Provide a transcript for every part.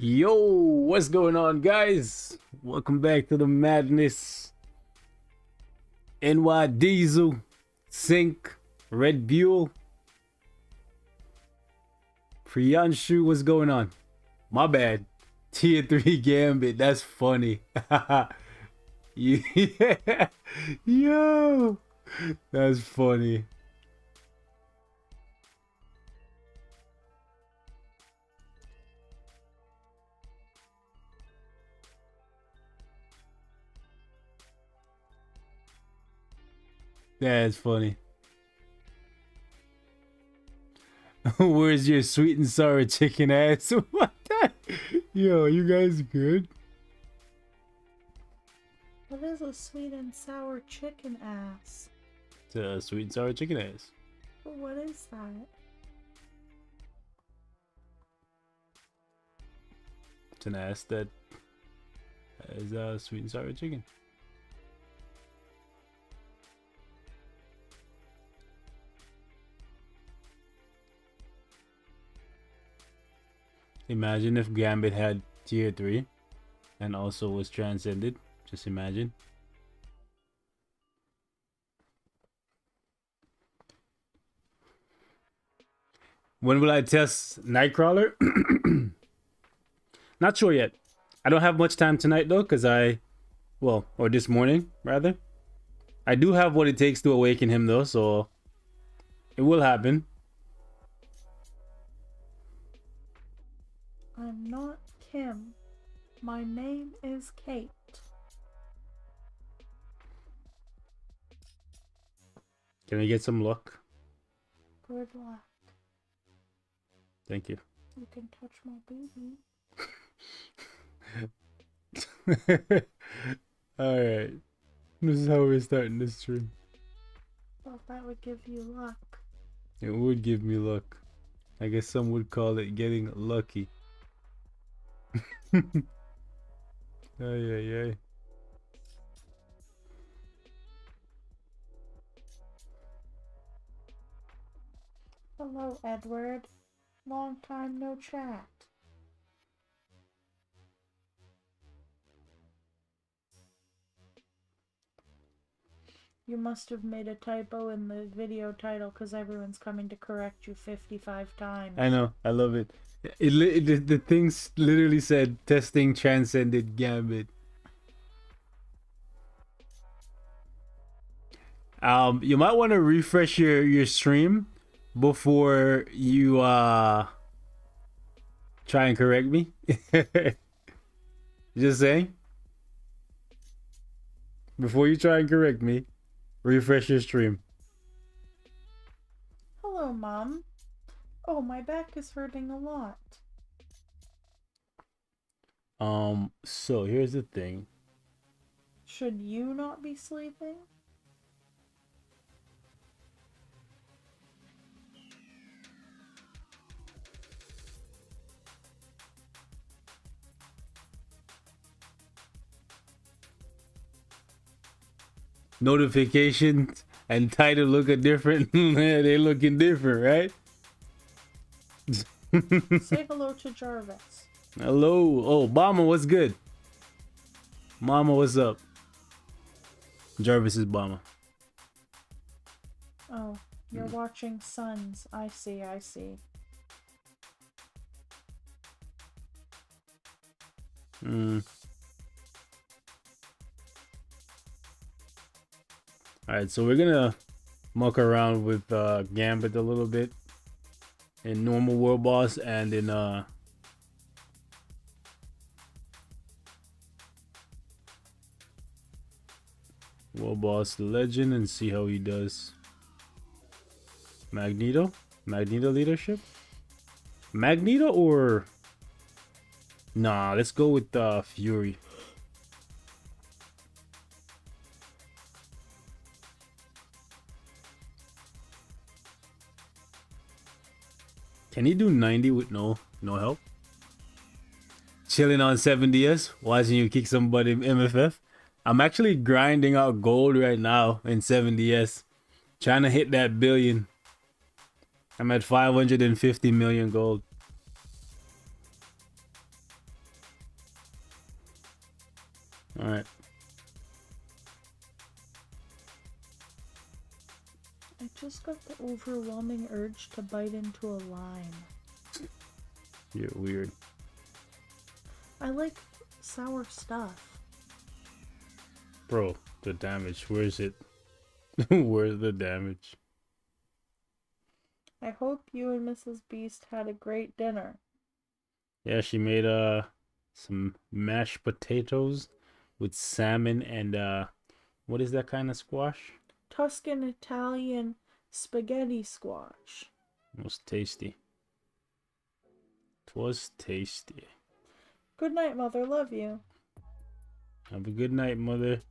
Yo, what's going on, guys? Welcome back to the madness. NY Diesel, Sync, Red Buell, Priyanshu, what's going on? My bad. Tier 3 Gambit, that's funny. Yeah. Yo, that's funny. That's funny. Where's your sweet and sour chicken ass? What the? Yo, you guys good? What is a sweet and sour chicken ass? It's a sweet and sour chicken ass. What is that? It's an ass that is sweet and sour chicken. Imagine if Gambit had tier 3 and also was transcended. Just imagine. When will I test Nightcrawler? Not sure yet. I don't have much time tonight though, because or this morning rather. I do have what it takes to awaken him though, so it will happen. I'm not Kim. My name is Kate. Can we get some luck? Good luck. Thank you. You can touch my baby. Alright. This is how we're starting this stream. Well, that would give you luck. It would give me luck. I guess some would call it getting lucky. Ay, ay, ay. Hello, Edward. Long time no chat. You must have made a typo in the video title because everyone's coming to correct you 55 times. I know. I love it. The things literally said testing transcended Gambit. You might want to refresh your stream before you try and correct me. Just saying. Before you try and correct me, refresh your stream. Hello, Mom. Oh, my back is hurting a lot. So here's the thing. Should you not be sleeping? Notifications and title looking different. They looking different, right? Say hello to Jarvis. Hello. Oh, Mama, what's good? Mama, what's up? Jarvis is Mama. Oh, you're watching Sons. I see, I see. Alright, so we're gonna muck around with Gambit a little bit in normal world boss and in world boss the legend and see how he does. Magneto leadership, Magneto, or nah, let's go with Fury. Can he do 90 with no help? Chilling on 7DS, watching you kick somebody MFF. I'm actually grinding out gold right now in 7DS, trying to hit that billion. I'm at 550 million gold. All right. I just got the overwhelming urge to bite into a lime. You're weird. I like sour stuff. Bro, the damage. Where is it? Where's the damage? I hope you and Mrs. Beast had a great dinner. Yeah, she made some mashed potatoes with salmon and what is that kind of squash? Tuscan Italian spaghetti squash. It was tasty. It was tasty. Good night, Mother. Love you. Have a good night, mother.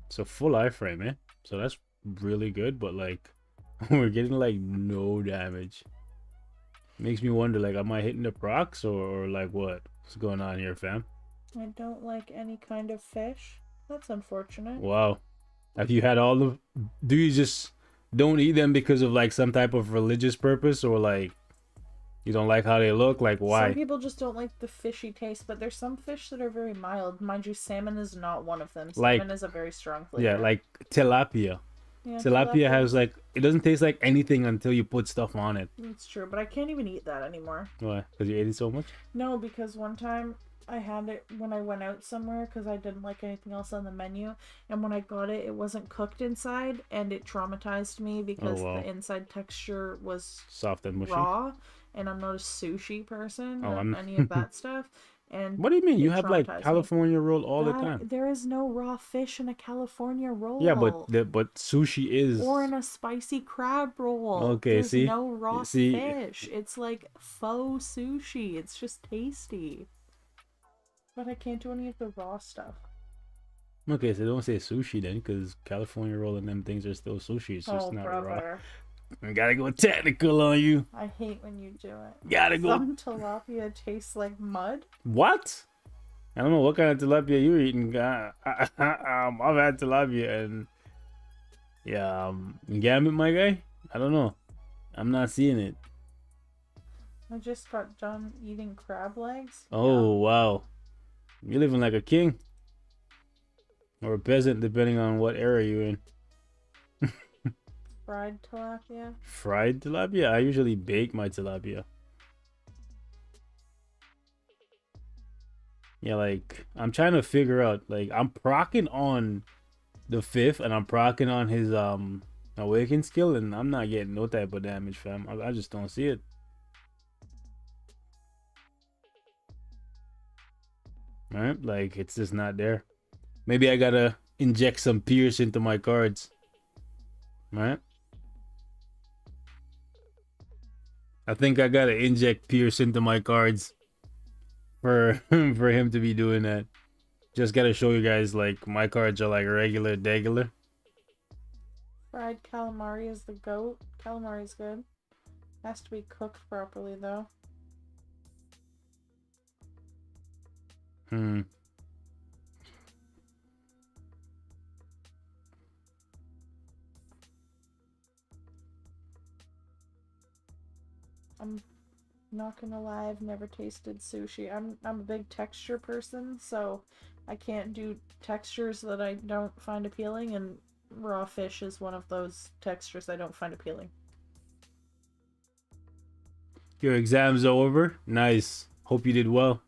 It's a full iframe, eh? So that's really good, but like we're getting like no damage. Makes me wonder, like, am I hitting the procs or like what's going on here, fam? I don't like any kind of fish. That's unfortunate. Wow. Have you had all the... Do you just don't eat them because of like some type of religious purpose, or like you don't like how they look? Like, why? Some people just don't like the fishy taste, but there's some fish that are very mild. Mind you, salmon is not one of them. Salmon Like, is a very strong flavor. yeah, like tilapia. Yeah, Tilapia has like, it doesn't taste like anything until you put stuff on it. It's true, but I can't even eat that anymore. Why? Because you ate it so much? No, because one time I had it when I went out somewhere because I didn't like anything else on the menu, and when I got it, it wasn't cooked inside, and it traumatized me because the inside texture was soft and mushy. raw, and I'm not a sushi person or I'm... any of that stuff. And what do you mean? You have like traumatized California roll all the time. There is no raw fish in a California roll. Yeah, but sushi is. Or in a spicy crab roll. Okay, There's see? no raw fish. It's like faux sushi. It's just tasty. But I can't do any of the raw stuff. Okay, so don't say sushi then, because California roll and them things are still sushi. It's just not raw. I gotta go technical on you. I hate when you do it. Gotta go. Some tilapia tastes like mud. What? I don't know what kind of tilapia you're eating. I've had tilapia and yeah, Gambit, my guy. I don't know. I'm not seeing it. I just got done eating crab legs. Oh wow, you're living like a king or a peasant, depending on what era you're in. Fried tilapia. Fried tilapia? I usually bake my tilapia. Yeah, like I'm trying to figure out, like I'm procking on the 5th and I'm procking on his awaken skill, and I'm not getting no type of damage, fam. I just don't see it. Alright, like it's just not there. Maybe I gotta inject some pierce into my cards. Alright. I think I gotta inject Pierce into my cards for for him to be doing that. Just gotta show you guys, like, my cards are like regular degular. Fried calamari is the goat. Calamari is good. Has to be cooked properly though. I'm not gonna lie, I've never tasted sushi. I'm a big texture person, so I can't do textures that I don't find appealing, and raw fish is one of those textures I don't find appealing. Your exams are over? Nice. Hope you did well.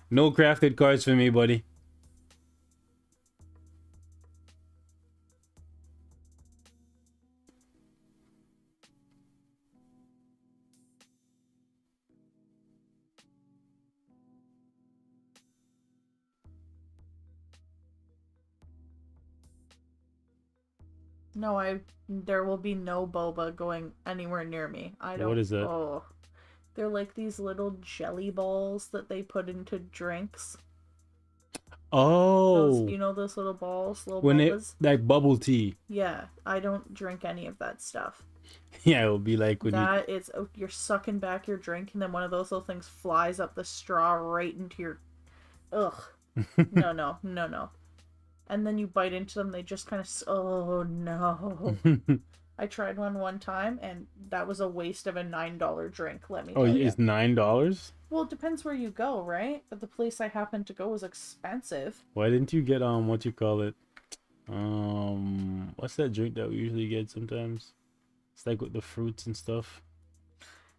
No crafted cards for me, buddy. No, there will be no boba going anywhere near me. I don't. What is that? Oh, they're like these little jelly balls that they put into drinks. Oh, You know those little balls, little when bobas? it like bubble tea. Yeah, I don't drink any of that stuff. Yeah, it will be like when you're sucking back your drink, and then one of those little things flies up the straw right into your. Ugh. No. And then you bite into them, they just kind of... Oh, no. I tried one time, and that was a waste of a $9 drink, let me tell you. It's $9? Well, it depends where you go, right? But the place I happened to go was expensive. Why didn't you get what you call it? What's that drink that we usually get sometimes? It's like with the fruits and stuff.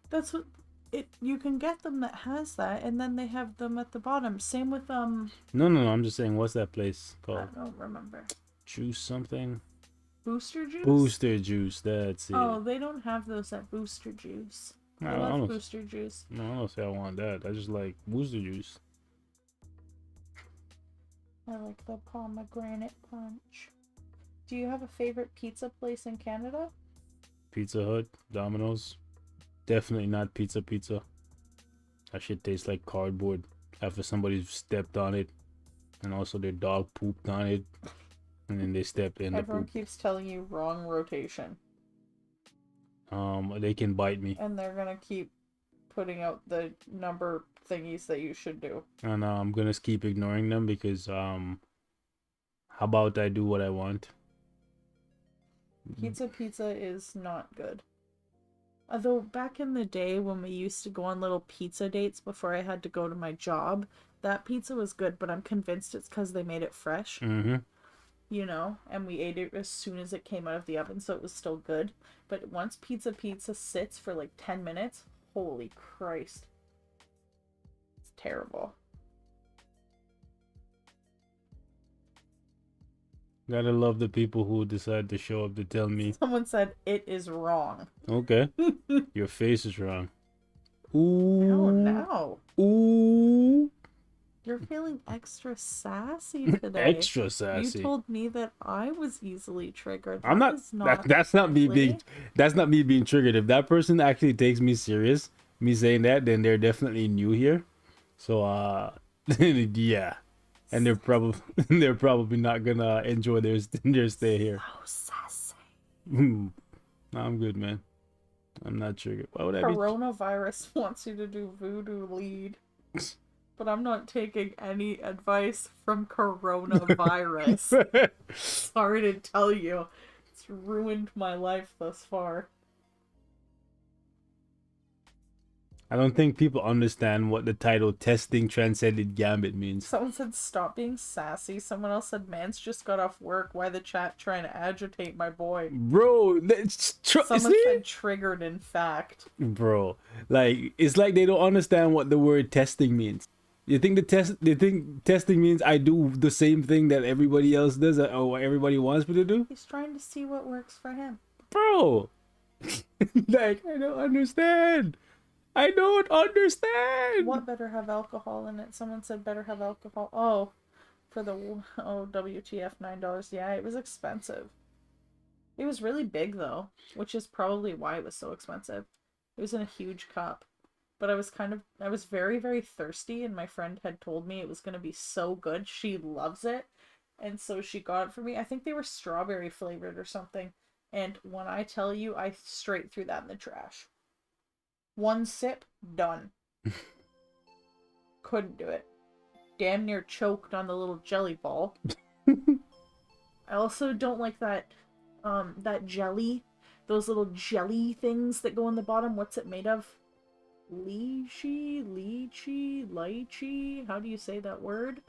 That's what it. You can get them that has that, and then they have them at the bottom. Same with No, no, no. I'm just saying, what's that place I called? don't remember. Juice something. Booster juice. Booster juice. That's it. Oh, they don't have those at Booster Juice. I love Booster Juice. No, I don't say I want that. I just like booster juice. I like the pomegranate punch. Do you have a favorite pizza place in Canada? Pizza Hut, Domino's. Definitely not Pizza Pizza. That shit tastes like cardboard after somebody stepped on it, and also their dog pooped on it, and then they stepped in the Everyone poop. keeps telling you wrong rotation. They can bite me, And they're gonna keep putting out the number thingies that you should do. and I'm gonna keep ignoring them because how about I do what I want? Pizza is not good. Although back in the day when we used to go on little pizza dates before I had to go to my job, that pizza was good, but I'm convinced it's because they made it fresh. Mm-hmm. You know, and we ate it as soon as it came out of the oven, so it was still good. But once pizza sits for like 10 minutes, holy Christ. It's terrible. Gotta love the people who decide to show up to tell me, Someone said it is wrong. okay, your face is wrong. Oh Ooh. no. Ooh. You're feeling extra sassy today. Extra sassy. You told me that I was easily triggered. I'm not. That's not me being. That's not me being triggered. If that person actually takes me serious, me saying that, then they're definitely new here. So yeah, and they're probably not gonna enjoy their stay here. So sassy. No, I'm good, man. I'm not triggered. Why would I be? Coronavirus wants you to do voodoo lead. But I'm not taking any advice from coronavirus. Sorry to tell you. It's ruined my life thus far. I don't think people understand what the title "Testing Transcended Gambit" means. Someone said stop being sassy. Someone else said man's just got off work. Why the chat trying to agitate my boy? Bro, Someone said triggered, in fact. Bro, like it's like they don't understand what the word testing means. You think they think testing means I do the same thing that everybody else does or what everybody wants me to do? He's trying to see what works for him. Bro. Like I don't understand. I don't understand. What better have alcohol in it? Someone said better have alcohol. Oh, for the WTF $9. Yeah, it was expensive. It was really big though, which is probably why it was so expensive. It was in a huge cup. But I was very, very thirsty, and my friend had told me it was going to be so good. She loves it. And so she got it for me. I think they were strawberry flavored or something. And when I tell you, I straight threw that in the trash. One sip, done. Couldn't do it. Damn near choked on the little jelly ball. I also don't like that jelly. Those little jelly things that go on the bottom. What's it made of? Lychee? How do you say that word?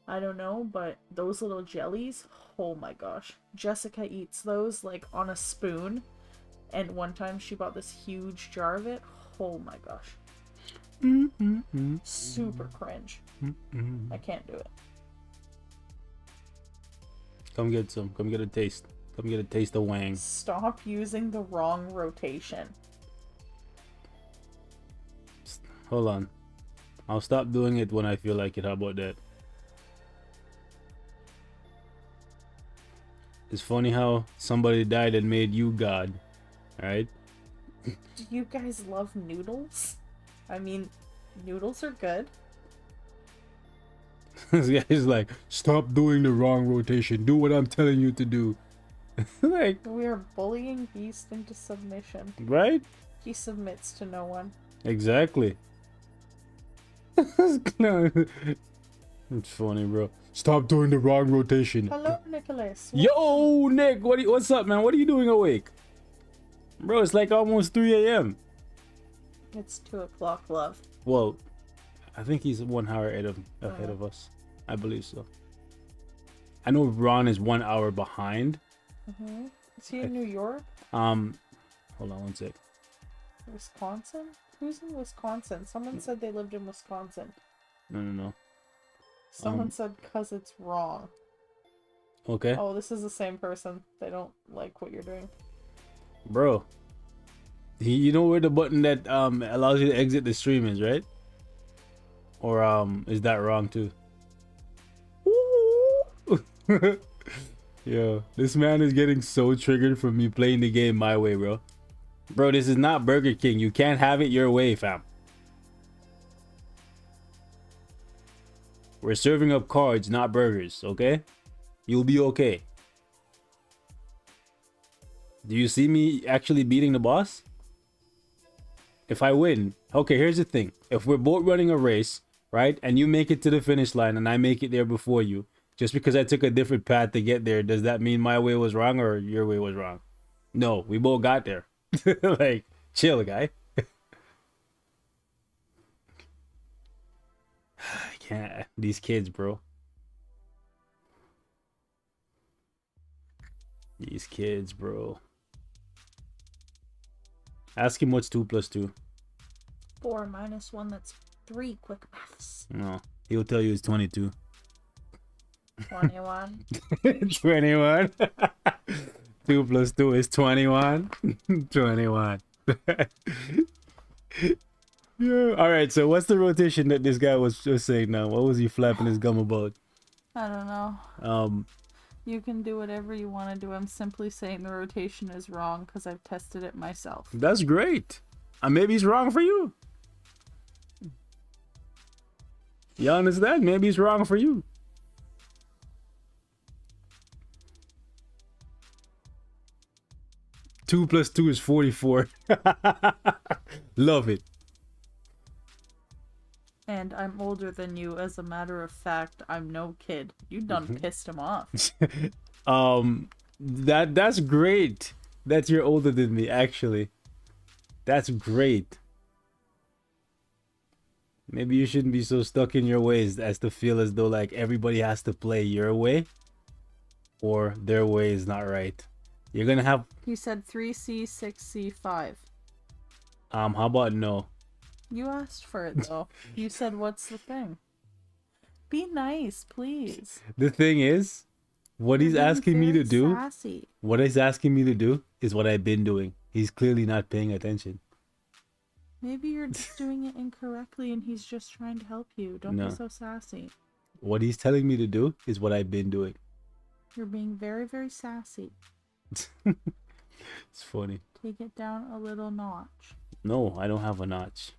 I don't know, but those little jellies, oh my gosh. Jessica eats those like on a spoon, and one time she bought this huge jar of it. Oh my gosh. Super cringe. I can't do it. Come get some. Come get a taste. Come get a taste of Wang. Stop using the wrong rotation. Hold on. I'll stop doing it when I feel like it. How about that? It's funny how somebody died and made you God. Right? Do you guys love noodles? I mean, noodles are good. This guy's like, stop doing the wrong rotation. Do what I'm telling you to do. Like, We are bullying Beast into submission. right? He submits to no one. Exactly. It's funny, bro. Stop doing the wrong rotation. Hello, Nicholas. Yo, Nick, what's up, man? What are you doing awake? Bro, it's like almost 3 a.m. It's 2 o'clock, love. Well, I think he's 1 hour ahead of us. I believe so. I know Ron is 1 hour behind. Is he in New York? Hold on one sec. Wisconsin? Who's in Wisconsin? Someone said they lived in Wisconsin. No. Someone said because it's wrong. Okay. Oh, this is the same person. They don't like what you're doing. Bro. You know where the button that allows you to exit the stream is, right? Or is that wrong too? Yo, this man is getting so triggered from me playing the game my way, bro. Bro, this is not Burger King. You can't have it your way, fam. We're serving up cards, not burgers, okay? You'll be okay. Do you see me actually beating the boss? If I win, okay, here's the thing. If we're both running a race, right, and you make it to the finish line and I make it there before you, just because I took a different path to get there, does that mean my way was wrong or your way was wrong? No, we both got there. Like, chill, guy. I can't. These kids, bro. These kids, bro. Ask him what's 2 plus 2. 4 minus 1, that's 3. Quick maths. No, he'll tell you it's 22. 21. 21. 2 plus 2 is 21. 21. Yeah. All right. So what's the rotation that this guy was just saying now? What was he flapping his gum about? I don't know. You can do whatever you want to do. I'm simply saying the rotation is wrong because I've tested it myself. That's great. Maybe he's wrong for you. You understand? Maybe he's wrong for you. Two plus 2 is 44. Love it. And I'm older than you. As a matter of fact, I'm no kid. You done pissed him off. That's great that you're older than me, actually. That's great. Maybe you shouldn't be so stuck in your ways as to feel as though like everybody has to play your way or their way is not right. You're gonna have... He said 3C, 6C, 5. How about no? You asked for it though. You said what's the thing? Be nice, please. The thing is, what he's asking me to do, sassy. what he's asking me to do is what I've been doing. He's clearly not paying attention. Maybe you're just doing it incorrectly and he's just trying to help you. Don't No. be so sassy. What he's telling me to do is what I've been doing. You're being very, very sassy. It's funny. Take it down a little notch. No, I don't have a notch.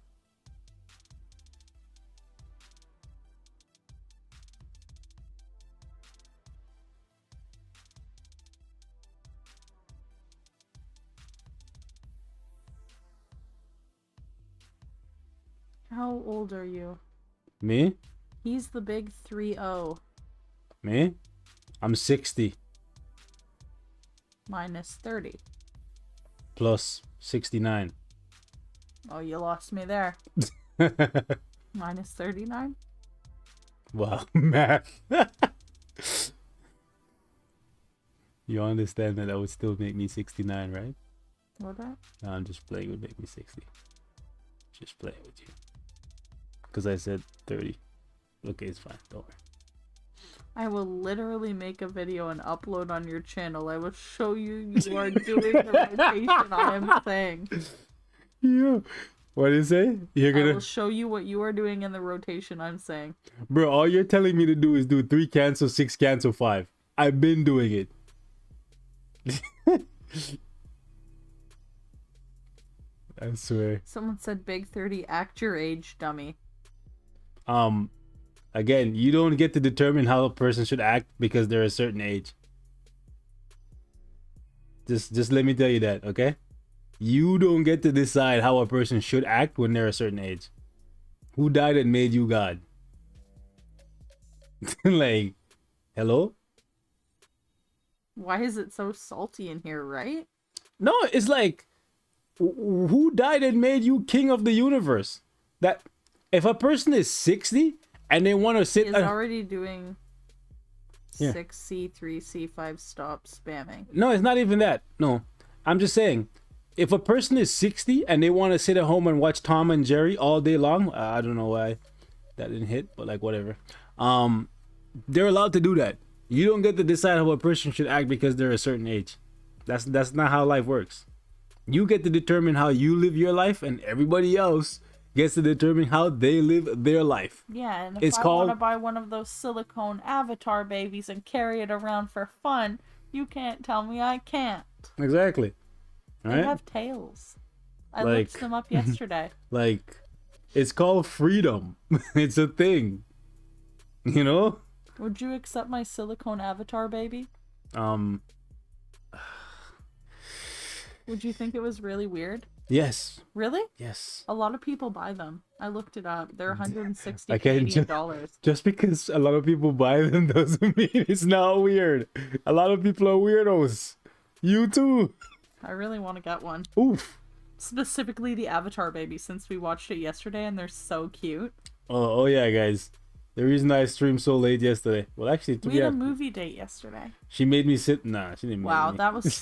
How old are you? Me? He's the big 3-0. Me? I'm 60 Minus 30. plus 69. Oh, you lost me there. Minus 39? Wow, math. You understand that would still make me 69, right? What that? No, I'm just playing, would make me 60. Just playing with you. Because I said 30. Okay, it's fine. Don't worry. I will literally make a video and upload on your channel. I will show you are doing the rotation I am saying. Yeah. What did you say? You're I gonna... will show you what you are doing in the rotation I'm saying. Bro, all you're telling me to do is do 3 cancel, 6 cancel, 5. I've been doing it. I swear. Someone said big 30, act your age, dummy. Again, you don't get to determine how a person should act because they're a certain age. Just let me tell you that, okay? You don't get to decide how a person should act when they're a certain age. Who died and made you God? Like, hello? Why is it so salty in here, right? No, it's like, who died and made you king of the universe? That if a person is 60 and they want to sit He's already doing 6C, 3C5 stop spamming. No, it's not even that. No, I'm just saying, if a person is 60 and they want to sit at home and watch Tom and Jerry all day long, I don't know why that didn't hit, but like whatever. They're allowed to do that. You don't get to decide how a person should act because they're a certain age. That's not how life works. You get to determine how you live your life, and everybody else gets to determine how they live their life. Yeah, and if I want to buy one of those silicone avatar babies and carry it around for fun, you can't tell me I can't. Exactly. They have tails. I looked them up yesterday. Like, it's called freedom. It's a thing. You know? Would you accept my silicone avatar baby? Would you think it was really weird? Yes. Really? Yes. A lot of people buy them. I looked it up. They're $160 Canadian. Just because a lot of people buy them doesn't mean it's not weird. A lot of people are weirdos. You too. I really want to get one. Oof. Specifically the avatar baby, since we watched it yesterday and they're so cute. Oh yeah, guys. The reason I streamed so late yesterday. Well, actually, we had a movie date yesterday. She made me sit. Nah, she didn't make me. Wow, that was.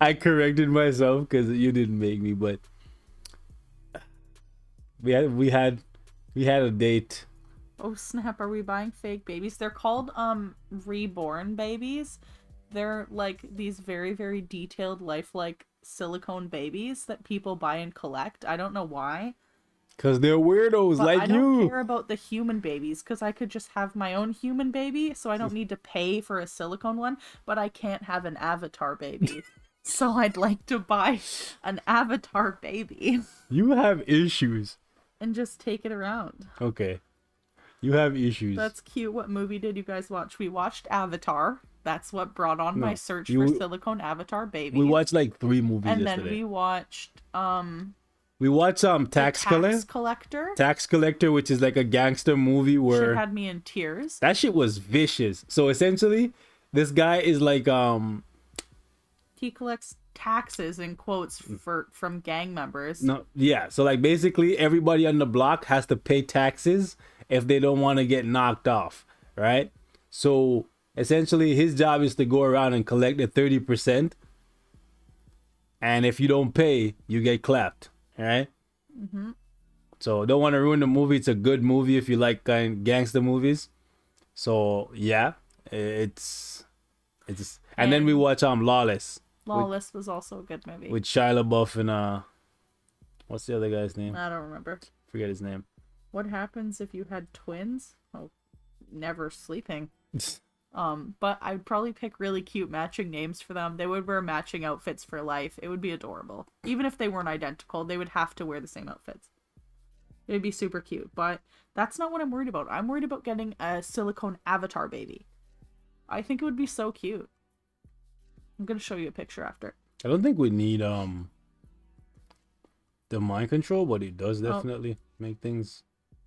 I corrected myself because you didn't make me, but we had a date. Oh snap! Are we buying fake babies? They're called reborn babies. They're like these very, very detailed, lifelike silicone babies that people buy and collect. I don't know why. Because they're weirdos like you. I don't care about the human babies because I could just have my own human baby, so I don't need to pay for a silicone one, but I can't have an avatar baby. So I'd like to buy an avatar baby. You have issues. And just take it around. Okay. You have issues. That's cute. What movie did you guys watch? We watched Avatar. That's what brought on my search for silicone avatar babies. We watched like 3 movies yesterday. And then we watched Tax Collector. Tax Collector, which is like a gangster movie where shit had me in tears. That shit was vicious. So essentially, this guy is like he collects taxes in quotes from gang members. No, yeah. So like basically everybody on the block has to pay taxes if they don't want to get knocked off, right? So essentially his job is to go around and collect the 30%. And if you don't pay, you get clapped. All right. Mm-hmm. So don't want to ruin the movie. It's a good movie if you like gangster movies. So yeah, it's and then we watch Lawless. Lawless was also a good movie with Shia LaBeouf and what's the other guy's name? I don't remember. Forget his name. What happens if you had twins? Oh, never sleeping. But I'd probably pick really cute matching names for them. They would wear matching outfits for life. It would be adorable. Even if they weren't identical, they would have to wear the same outfits. It would be super cute. But that's not what I'm worried about. I'm worried about getting a silicone avatar baby. I think it would be so cute. I'm going to show you a picture after. I don't think we need the mind control, but it does definitely make things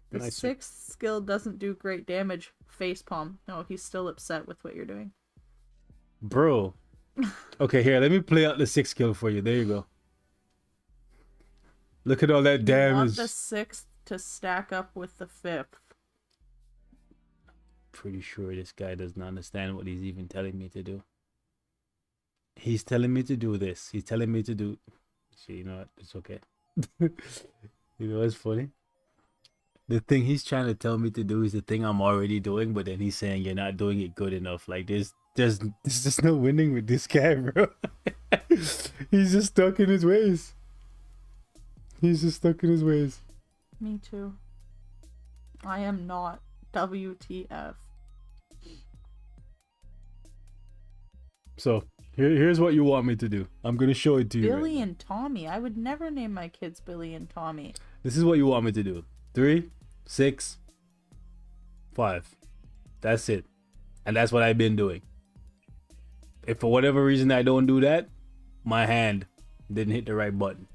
the nicer. 6th skill doesn't do great damage. Facepalm. No, he's still upset with what you're doing. Bro. Okay, here, let me play out the 6th skill for you. There you go. Look at all that damage. You want the 6th to stack up with the 5th. Pretty sure this guy does not understand what he's even telling me to do. He's telling me to do this. He's telling me to do... See, you know what? It's okay. You know what's funny? The thing he's trying to tell me to do is the thing I'm already doing, but then he's saying you're not doing it good enough. Like there's just no winning with this guy, bro. He's just stuck in his ways. He's just stuck in his ways. Me too. I am not. WTF. So here's what you want me to do. I'm gonna show it to you. Billy and Tommy. I would never name my kids Billy and Tommy. This is what you want me to do. 3, 6, 5. That's it. And that's what I've been doing. If for whatever reason I don't do that, my hand didn't hit the right button.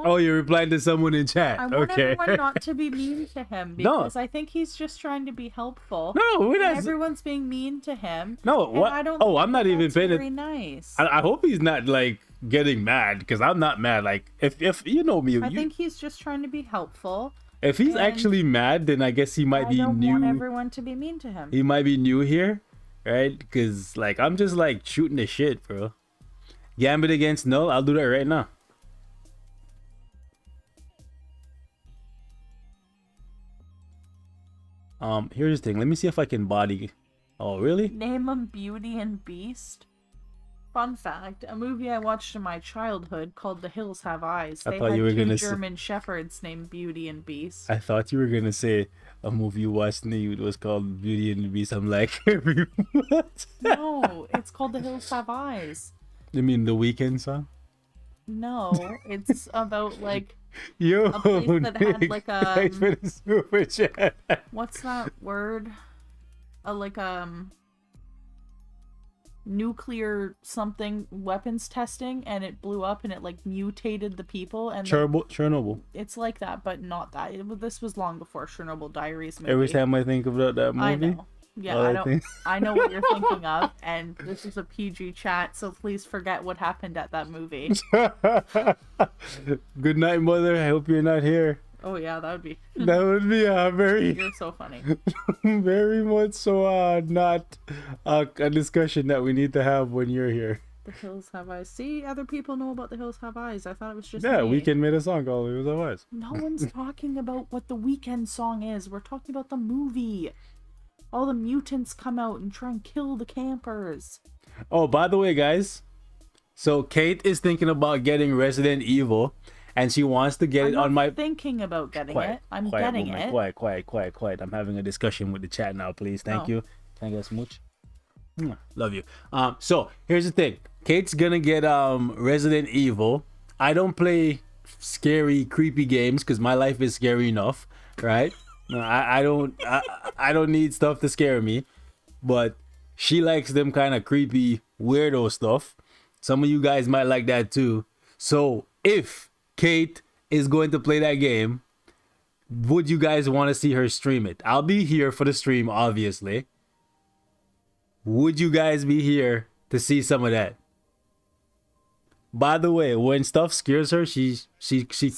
Oh, you replied to someone in chat. I want everyone not to be mean to him because I think he's just trying to be helpful. No, we're not. Everyone's being mean to him. No, what? I don't I'm not even paying very nice. I hope he's not like getting mad because I'm not mad. Like if you know me, I think he's just trying to be helpful. if he's and actually mad, then I guess he might I be don't new. want everyone to be mean to him. He might be new here, right? Because like I'm just like shooting the shit, bro. Gambit against no, I'll do that right now. Here's the thing. Let me see if I can body. Oh, really? Name him Beauty and Beast. Fun fact, a movie I watched in my childhood called The Hills Have Eyes. They had two German shepherds named Beauty and Beast. I thought you were gonna say a movie you watched in the youth was called Beauty and the Beast. I'm like, what? No, it's called The Hills Have Eyes. You mean the Weekend song? No, it's about like Yo, a place that had like thanks for the super chat. what's that word? Like nuclear something weapons testing, and it blew up and it like mutated the people, and Chernobyl. it's like that, but not that. This was long before Chernobyl Diaries movie. Every time I think about that movie, I know. Yeah, I know what you're thinking of, and this is a PG chat, so please forget what happened at that movie. Good night, mother. I hope you're not here. Oh yeah, that would be. That would be very, You're so funny. very much so not a discussion that we need to have when you're here. The Hills Have Eyes. See, other people know about The Hills Have Eyes. I thought it was just Yeah, me. Weekend made a song called "The Hills Have Eyes." No one's talking about what the Weekend song is. We're talking about the movie. All the mutants come out and try and kill the campers. Oh, by the way, guys, so Kate is thinking about getting Resident Evil, and she wants to get it on my. Thinking about getting it. I'm getting it. Quiet. I'm having a discussion with the chat now, please. Thank you. Can I get a smooch? Love you. So here's the thing. Kate's gonna get Resident Evil. I don't play scary, creepy games because my life is scary enough, right? I don't need stuff to scare me, but she likes them kind of creepy, weirdo stuff. Some of you guys might like that too. So if Kate is going to play that game, would you guys want to see her stream it? I'll be here for the stream, obviously. Would you guys be here to see some of that? By the way, when stuff scares her, she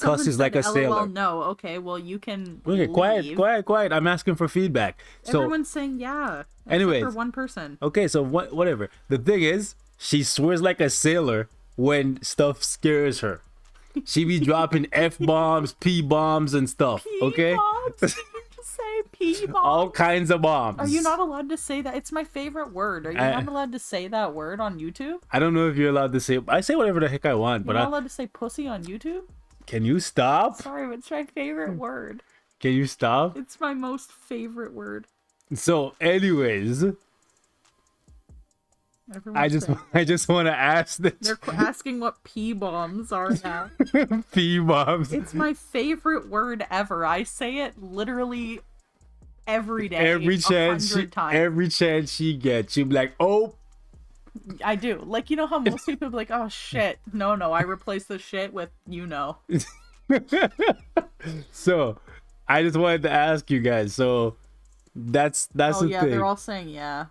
cusses like a sailor. Well, no. Okay, well you can. Okay, leave. quiet. I'm asking for feedback. So everyone's saying yeah. Anyways, for one person. Okay, so whatever. The thing is, she swears like a sailor when stuff scares her. She be dropping F-bombs, P-bombs, and stuff. Okay. P-bombs? Say P-bombs? All kinds of bombs. Are you not allowed to say that? It's my favorite word. Are you not allowed to say that word on YouTube? I don't know if you're allowed to say. I say whatever the heck I want, but you're not allowed to say pussy on YouTube. Can you stop? Sorry, but it's my favorite word. Can you stop? It's my most favorite word. So, anyways, I just want to ask this. They're asking what P-bombs are now. P-bombs. It's my favorite word ever. I say it literally every day. Every chance she gets, she'll be like, "Oh." I do. Like, you know how most people be like, "Oh shit." No, I replace the shit with you know. So, I just wanted to ask you guys. So, that's the thing. They're all saying yeah.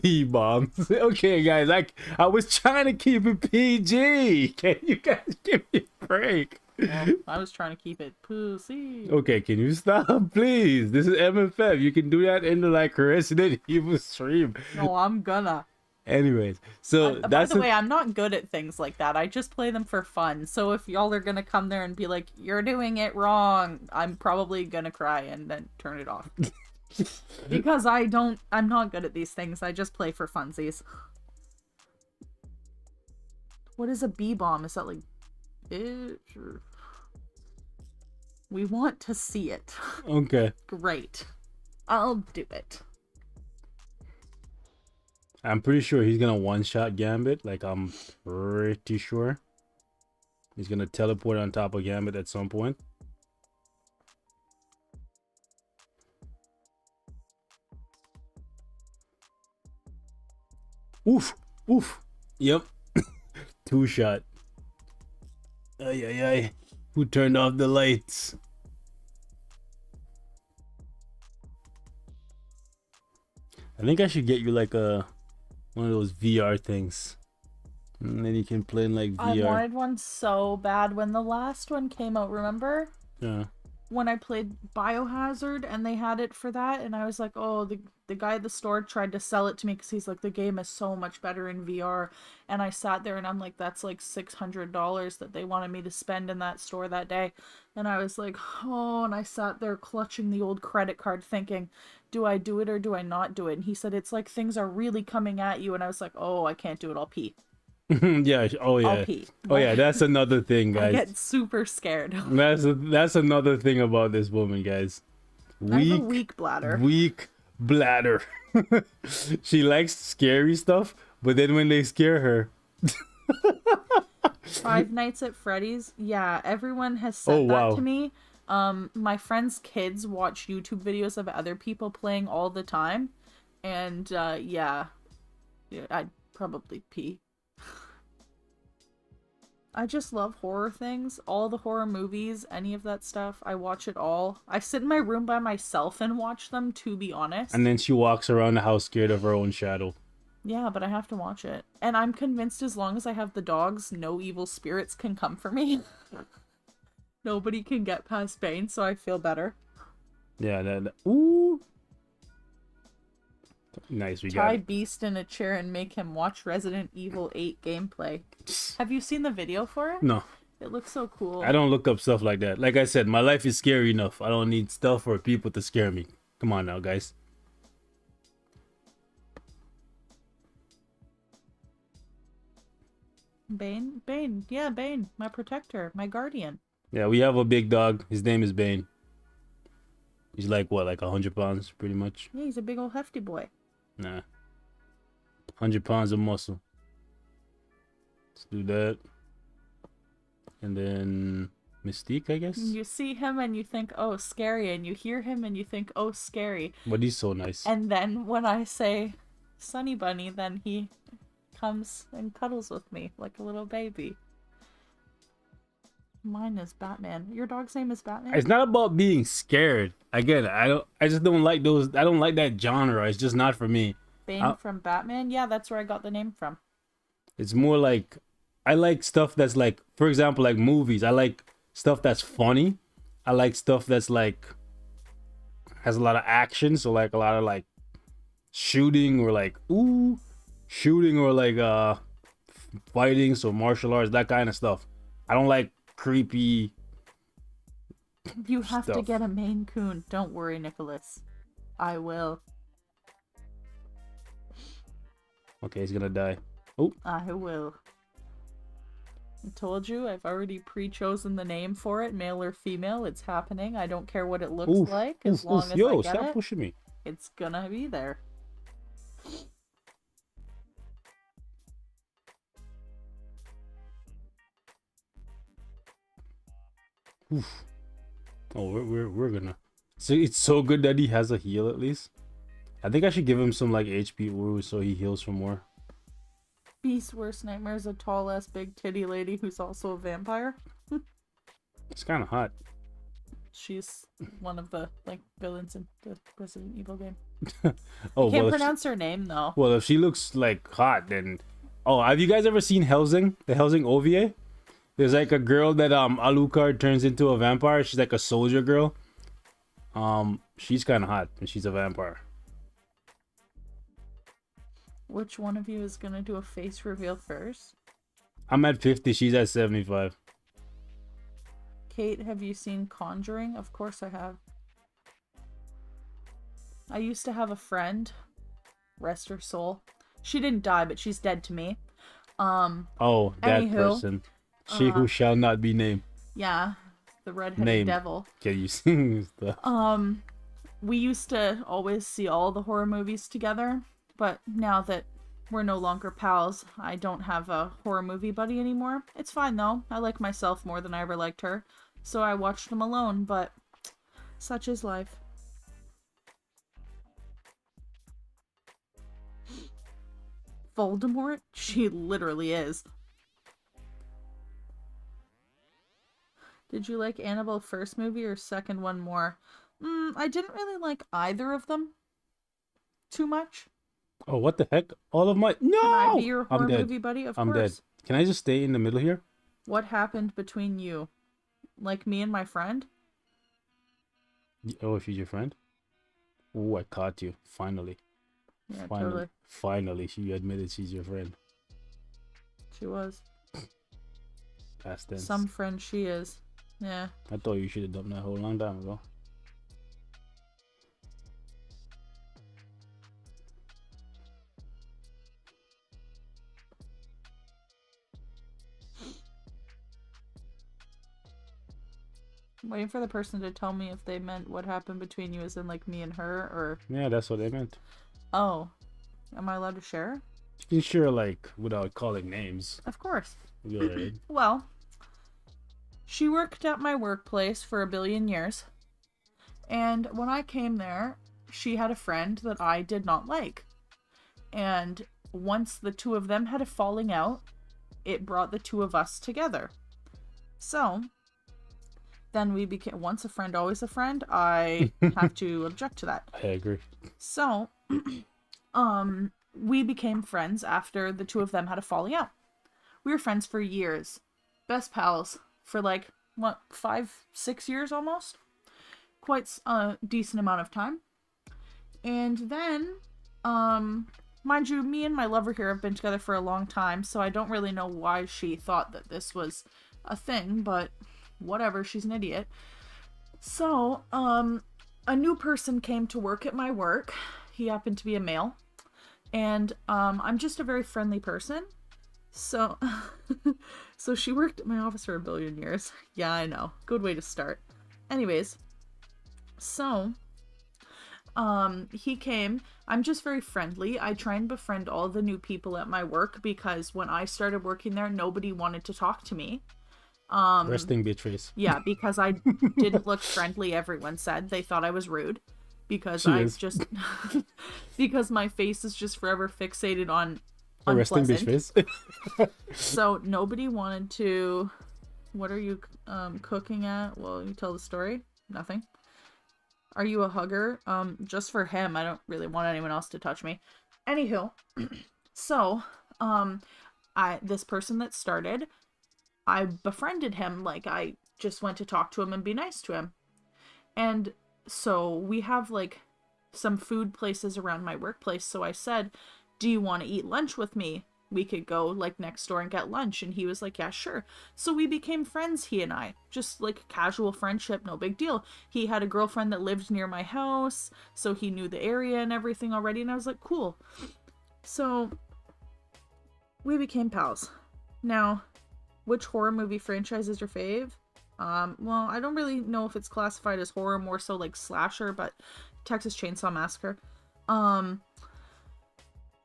P-bombs. Okay, guys, I was trying to keep it PG. Can you guys give me a break? Well, I was trying to keep it pussy. Okay, can you stop, please? This is MFF. You can do that in the like Resident Evil stream. No, I'm gonna. Anyways, so by the way, I'm not good at things like that. I just play them for fun. So if y'all are gonna come there and be like, "You're doing it wrong," I'm probably gonna cry and then turn it off. Because I'm not good at these things. I just play for funsies. What is a B-bomb? Is that like it? Or... We want to see it. Okay. Great. I'll do it. I'm pretty sure he's gonna one-shot Gambit. Like, I'm pretty sure. He's gonna teleport on top of Gambit at some point. Oof. Yep. Two shot. Ay. Who turned off the lights? I think I should get you like one of those VR things. And then you can play in like I VR. wanted one so bad when the last one came out, remember? Yeah. When I played Biohazard and they had it for that, and I was like, oh, the guy at the store tried to sell it to me because he's like, the game is so much better in VR. And I sat there and I'm like, that's like $600 that they wanted me to spend in that store that day. And I was like, oh, and I sat there clutching the old credit card thinking, do I do it or do I not do it? And he said, it's like things are really coming at you. And I was like, oh, I can't do it. I'll pee. Yeah. Oh I'll yeah. pee. Oh yeah. Like, That's another thing, I guys. get super scared. That's another thing about this woman, guys. I have a Weak, weak bladder. weak bladder. She likes scary stuff, but then when they scare her, Five Nights at Freddy's. Yeah, everyone has oh said that wow. to me. My friends' kids watch YouTube videos of other people playing all the time, and yeah, I'd probably pee. I just love horror things, all the horror movies, any of that stuff. I watch it all. I sit in my room by myself and watch them, to be honest. And then she walks around the house scared of her own shadow. Yeah, but I have to watch it. And I'm convinced as long as I have the dogs, no evil spirits can come for me. Nobody can get past Bane, so I feel better. Yeah, ooh. Nice, we got Tie it. Beast in a chair and make him watch Resident Evil 8 gameplay. Have you seen the video for it? No, It looks so cool. I don't look up stuff like that. Like I said, my life is scary enough. I don't need stuff or people to scare me. Come on now, guys. Bane? Bane. Yeah, Bane. My protector. My guardian. Yeah, we have a big dog. His name is Bane. He's like what, like 100 pounds, pretty much. Yeah, he's a big old hefty boy. Nah, 100 pounds of muscle. Let's do that. And then Mystique, I guess. You see him and you think, oh, scary. And you hear him and you think, oh, scary. But he's so nice. And then when I say Sunny Bunny, then he comes and cuddles with me like a little baby. Mine is Batman. Your dog's name is Batman? It's not about being scared. Again, I just don't like those. I don't like that genre. It's just not for me. Bane from Batman? Yeah, that's where I got the name from. It's more like I like stuff that's like, for example, like movies. I like stuff that's funny. I like stuff that's like has a lot of action. So like a lot of like shooting or like shooting or like fighting. So martial arts, that kind of stuff. I don't like creepy. You have to stuff. get a Maine Coon. Don't worry, Nicholas. I will. Okay, he's gonna die. I will. I told you, I've already pre-chosen the name for it, male or female. It's happening. I don't care what it looks like, as long as Yo, I get stop it. pushing me. It's gonna be there. Oof. Oh, we're gonna. So it's so good that he has a heal at least. I think I should give him some like HP ooh, so he heals for more. Beast's worst nightmare is a tall ass big titty lady who's also a vampire. It's kind of hot. She's one of the like villains in the Resident Evil game. Oh, I can't well, pronounce her name though. well, if she looks like hot, then oh, have you guys ever seen Helsing? The Helsing OVA? There's like a girl that Alucard turns into a vampire. She's like a soldier girl. She's kind of hot and she's a vampire. Which one of you is gonna do a face reveal first? I'm at 50. She's at 75. Kate, have you seen Conjuring? Of course I have. I used to have a friend, rest her soul. She didn't die, but she's dead to me. Oh, that Anywho, person. She who shall not be named. Yeah, the redheaded Name. devil. Can you sing stuff? We used to always see all the horror movies together, but now that we're no longer pals, I don't have a horror movie buddy anymore. It's fine though. I like myself more than I ever liked her, so I watched them alone, but such is life. Voldemort? She literally is. Did you like Annabelle first movie or second one more? I didn't really like either of them too much. Oh, what the heck? All of my... Can I be No! your I'm horror dead. movie buddy? Of I'm dead. course. Can I just stay in the middle here? What happened between you? Like me and my friend? Oh, if she's your friend? Oh, I caught you. Finally. Yeah, Finally. totally. Finally, she admitted she's your friend. She was. Past tense. Some friend she is. Yeah. I thought you should have done that a whole long time ago. I'm waiting for the person to tell me if they meant what happened between you as in like me and her or... Yeah, that's what they meant. Oh. Am I allowed to share? You can share, like, without calling names. Of course. Go ahead. Well, she worked at my workplace for a billion years. And when I came there, she had a friend that I did not like. And once the two of them had a falling out, it brought the two of us together. So, then we became, once a friend, always a friend. I have to object to that. I agree. So, we became friends after the two of them had a falling out. We were friends for years. Best pals for like, what, 5-6 years almost? Quite a decent amount of time. And then, mind you, me and my lover here have been together for a long time, so I don't really know why she thought that this was a thing, but whatever, she's an idiot. So, a new person came to work at my work. He happened to be a male. And, I'm just a very friendly person. So, so she worked at my office for a billion years. Yeah, I know. Good way to start. Anyways, so, he came. I'm just very friendly. I try and befriend all the new people at my work because when I started working there, nobody wanted to talk to me. Resting bitch face. Yeah, because I didn't look friendly, everyone said. They thought I was rude. Because just because my face is just forever fixated on A resting bitch unpleasant. face. So nobody wanted to... What are you cooking at? Well, you tell the story. Nothing. Are you a hugger? Just for him. I don't really want anyone else to touch me. Anywho, so, this person that started, I befriended him. Like, I just went to talk to him and be nice to him. And so we have like some food places around my workplace. So I said, do you want to eat lunch with me? We could go like next door and get lunch. And he was like, yeah, sure. So we became friends, he and I. Just like casual friendship, no big deal. He had a girlfriend that lived near my house, so he knew the area and everything already. And I was like, cool. So we became pals. Now, which horror movie franchise is your fave? Well, I don't really know if it's classified as horror, more so like slasher, but Texas Chainsaw Massacre.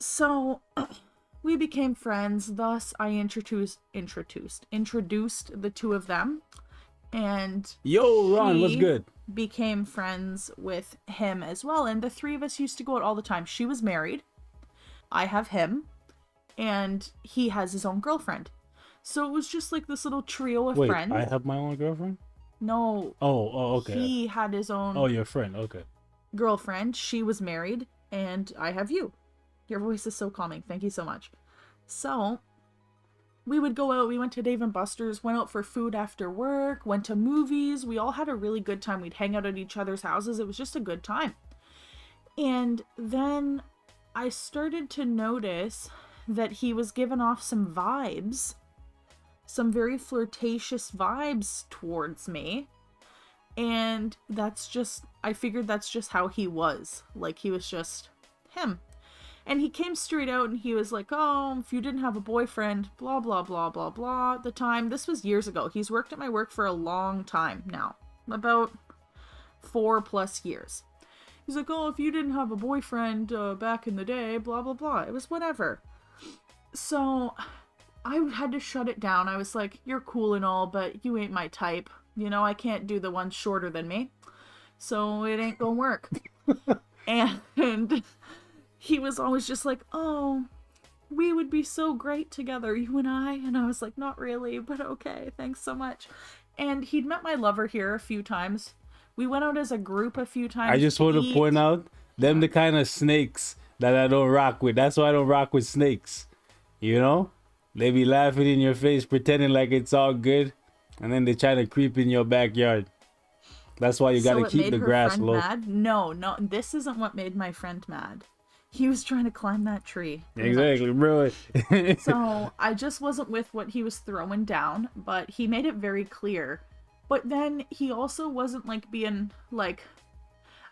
So we became friends, thus I introduced the two of them, and Yo, Ron, what's good? became friends with him as well, and the three of us used to go out all the time. She was married, I have him, and he has his own girlfriend. So it was just like this little trio of friends. I have my own girlfriend? No. Oh, okay. He had his own your friend, okay. girlfriend. She was married, and I have you. Your voice is so calming. Thank you so much. So, we would go out. We went to Dave & Buster's, went out for food after work, went to movies. We all had a really good time. We'd hang out at each other's houses. It was just a good time. And then I started to notice that he was giving off some vibes. Some very flirtatious vibes towards me. And I figured that's just how he was. Like, he was just him. And he came straight out and he was like, oh, if you didn't have a boyfriend, blah, blah, blah, blah, blah. At the time, this was years ago. He's worked at my work for a long time now. About 4+ years. He's like, oh, if you didn't have a boyfriend back in the day, blah, blah, blah. It was whatever. So I had to shut it down. I was like, you're cool and all, but you ain't my type. You know, I can't do the one shorter than me. So it ain't gonna work. And he was always just like, oh, we would be so great together, you and I. And I was like, not really, but okay, thanks so much. And he'd met my lover here a few times. We went out as a group a few times. I just want to point out, them the kind of snakes that I don't rock with. That's why I don't rock with snakes. You know? They be laughing in your face, pretending like it's all good, and then they try to creep in your backyard. That's why you So gotta it keep made the her grass friend low. mad? No, no, this isn't what made my friend mad. He was trying to climb that tree. Exactly, bro. So I just wasn't with what he was throwing down, but he made it very clear. But then he also wasn't like being like,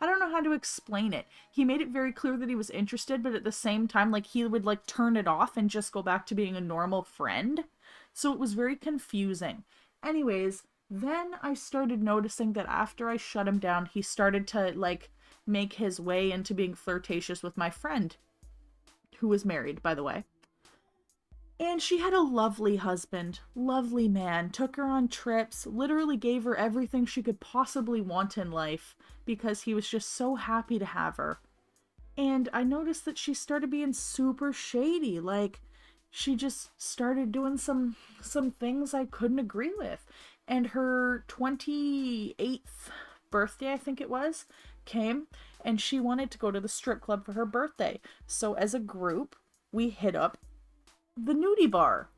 I don't know how to explain it. He made it very clear that he was interested, but at the same time, like, he would like turn it off and just go back to being a normal friend. So it was very confusing. Anyways, then I started noticing that after I shut him down, he started to like make his way into being flirtatious with my friend, who was married, by the way. And she had a lovely husband, lovely man, took her on trips, literally gave her everything she could possibly want in life because he was just so happy to have her. And I noticed that she started being super shady. Like, she just started doing some things I couldn't agree with. And her 28th birthday, I think it was, came, and she wanted to go to the strip club for her birthday. So as a group, we hit up the nudie bar.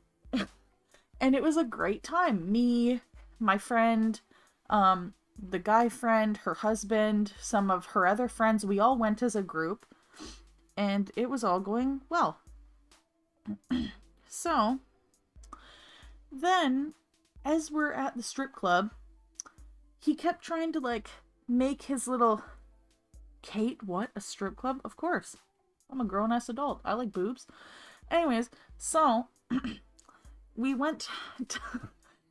And it was a great time. Me, my friend, the guy friend, her husband, some of her other friends, we all went as a group, and it was all going well. So then, as we're at the strip club, he kept trying to like make his little... Kate, what? A strip club? Of course. I'm a grown-ass adult. I like boobs. Anyways, so we went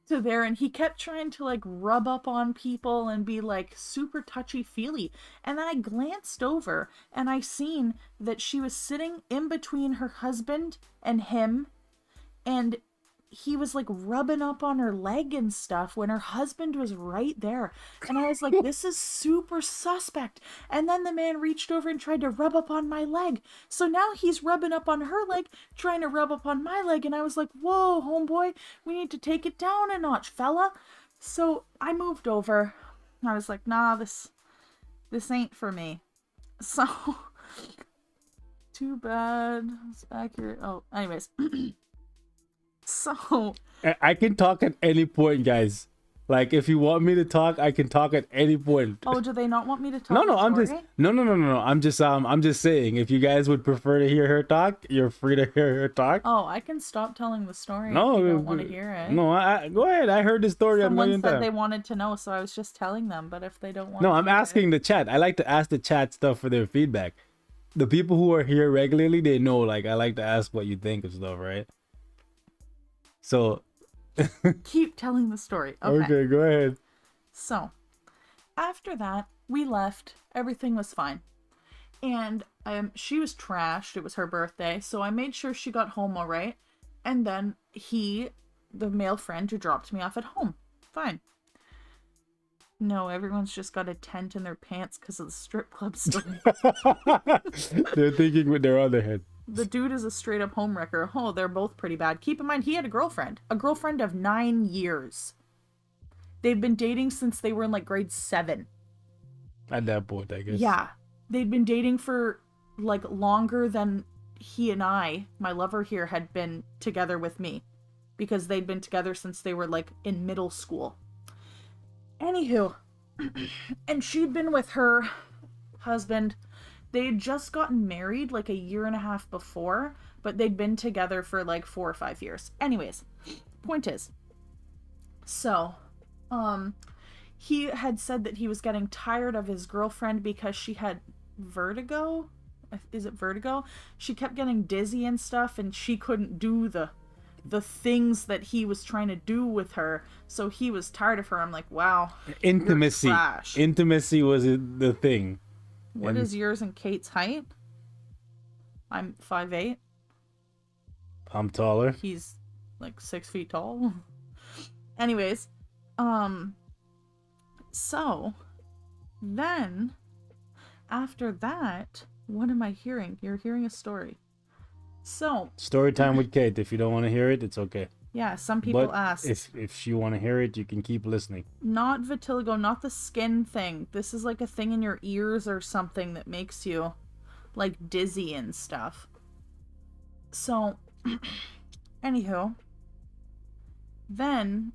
to there, and he kept trying to like rub up on people and be like super touchy-feely. And then I glanced over and I seen that she was sitting in between her husband and him, and he was like rubbing up on her leg and stuff when her husband was right there. And I was like, this is super suspect. And then the man reached over and tried to rub up on my leg. So now he's rubbing up on her leg, trying to rub up on my leg. And I was like, whoa, homeboy, we need to take it down a notch, fella. So I moved over. I was like, nah, this ain't for me. So too bad. It's back here. Oh, anyways. So I can talk at any point, guys. Like, if you want me to talk, I can talk at any point. oh, do they not want me to talk? No, I'm just no. I'm just saying, if you guys would prefer to hear her talk, you're free to hear her talk. Oh, I can stop telling the story No, if you don't want to hear it. No, I go ahead. I heard the story Someone a million said times. they wanted to know, so I was just telling them. But if they don't want, No, I'm asking the chat. I like to ask the chat stuff for their feedback. The people who are here regularly, they know. Like, I like to ask what you think of stuff, right? So keep telling the story. Okay, go ahead. So after that, we left. Everything was fine. And she was trashed. It was her birthday. So I made sure she got home all right. And then the male friend who dropped me off at home. Fine. No, everyone's just got a tent in their pants because of the strip club story. They're thinking with their other head. The dude is a straight up homewrecker. Oh, they're both pretty bad. Keep in mind, he had a girlfriend of 9 years. They've been dating since they were in like grade 7. At that point, I guess. Yeah. They'd been dating for like longer than he and I, my lover here, had been together with me. Because they'd been together since they were like in middle school. Anywho. And she'd been with her husband. They had just gotten married like a year and a half before, but they'd been together for like 4 or 5 years. Anyways, point is, so, he had said that he was getting tired of his girlfriend because she had vertigo. Is it vertigo? She kept getting dizzy and stuff, and she couldn't do the things that he was trying to do with her. So he was tired of her. I'm like, wow. Intimacy. Intimacy was the thing. What is yours and Kate's height? I'm 5'8". I'm taller. He's like 6 feet tall. Anyways, so then after that, what am I hearing? You're hearing a story. So story time with Kate. If you don't want to hear it, it's okay. Yeah, some people ask. If you want to hear it, you can keep listening. Not vitiligo, not the skin thing. This is like a thing in your ears or something that makes you like dizzy and stuff. So, anywho, then,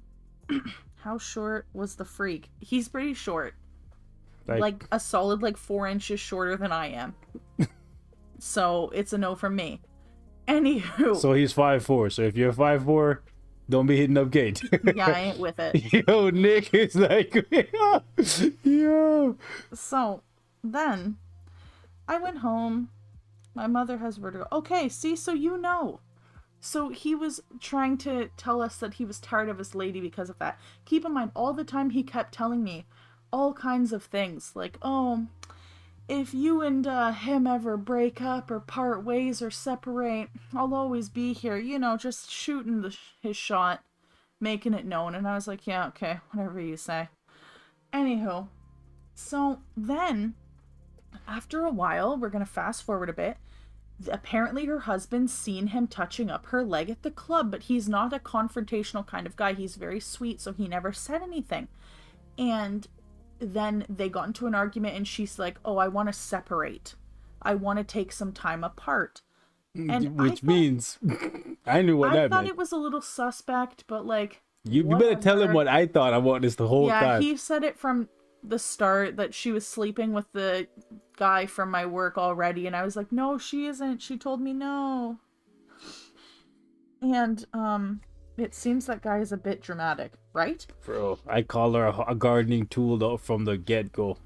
how short was the freak? He's pretty short. Like a solid, like 4 inches shorter than I am. So, it's a no from me. Anywho. So he's 5'4". So if you're 5'4", don't be hitting up Kate. Yeah, I ain't with it. Yo, Nick is like, yo. So, then, I went home. My mother has vertigo. Okay, see, so you know. So he was trying to tell us that he was tired of his lady because of that. Keep in mind, all the time he kept telling me all kinds of things. Like, oh, if you and him ever break up or part ways or separate, I'll always be here. You know, just shooting his shot, making it known. And I was like, yeah, okay, whatever you say. Anywho, so then, after a while, we're going to fast forward a bit. Apparently her husband's seen him touching up her leg at the club, but he's not a confrontational kind of guy. He's very sweet, so he never said anything. And then they got into an argument, and she's like, oh, I want to separate. I want to take some time apart. And Which means, I knew what that meant. I thought it was a little suspect, but like... You better tell him what I thought about this the whole time. Yeah, he said it from the start that she was sleeping with the guy from my work already, and I was like, no, she isn't. She told me no. And it seems that guy is a bit dramatic, right? Bro, I call her a gardening tool though from the get-go.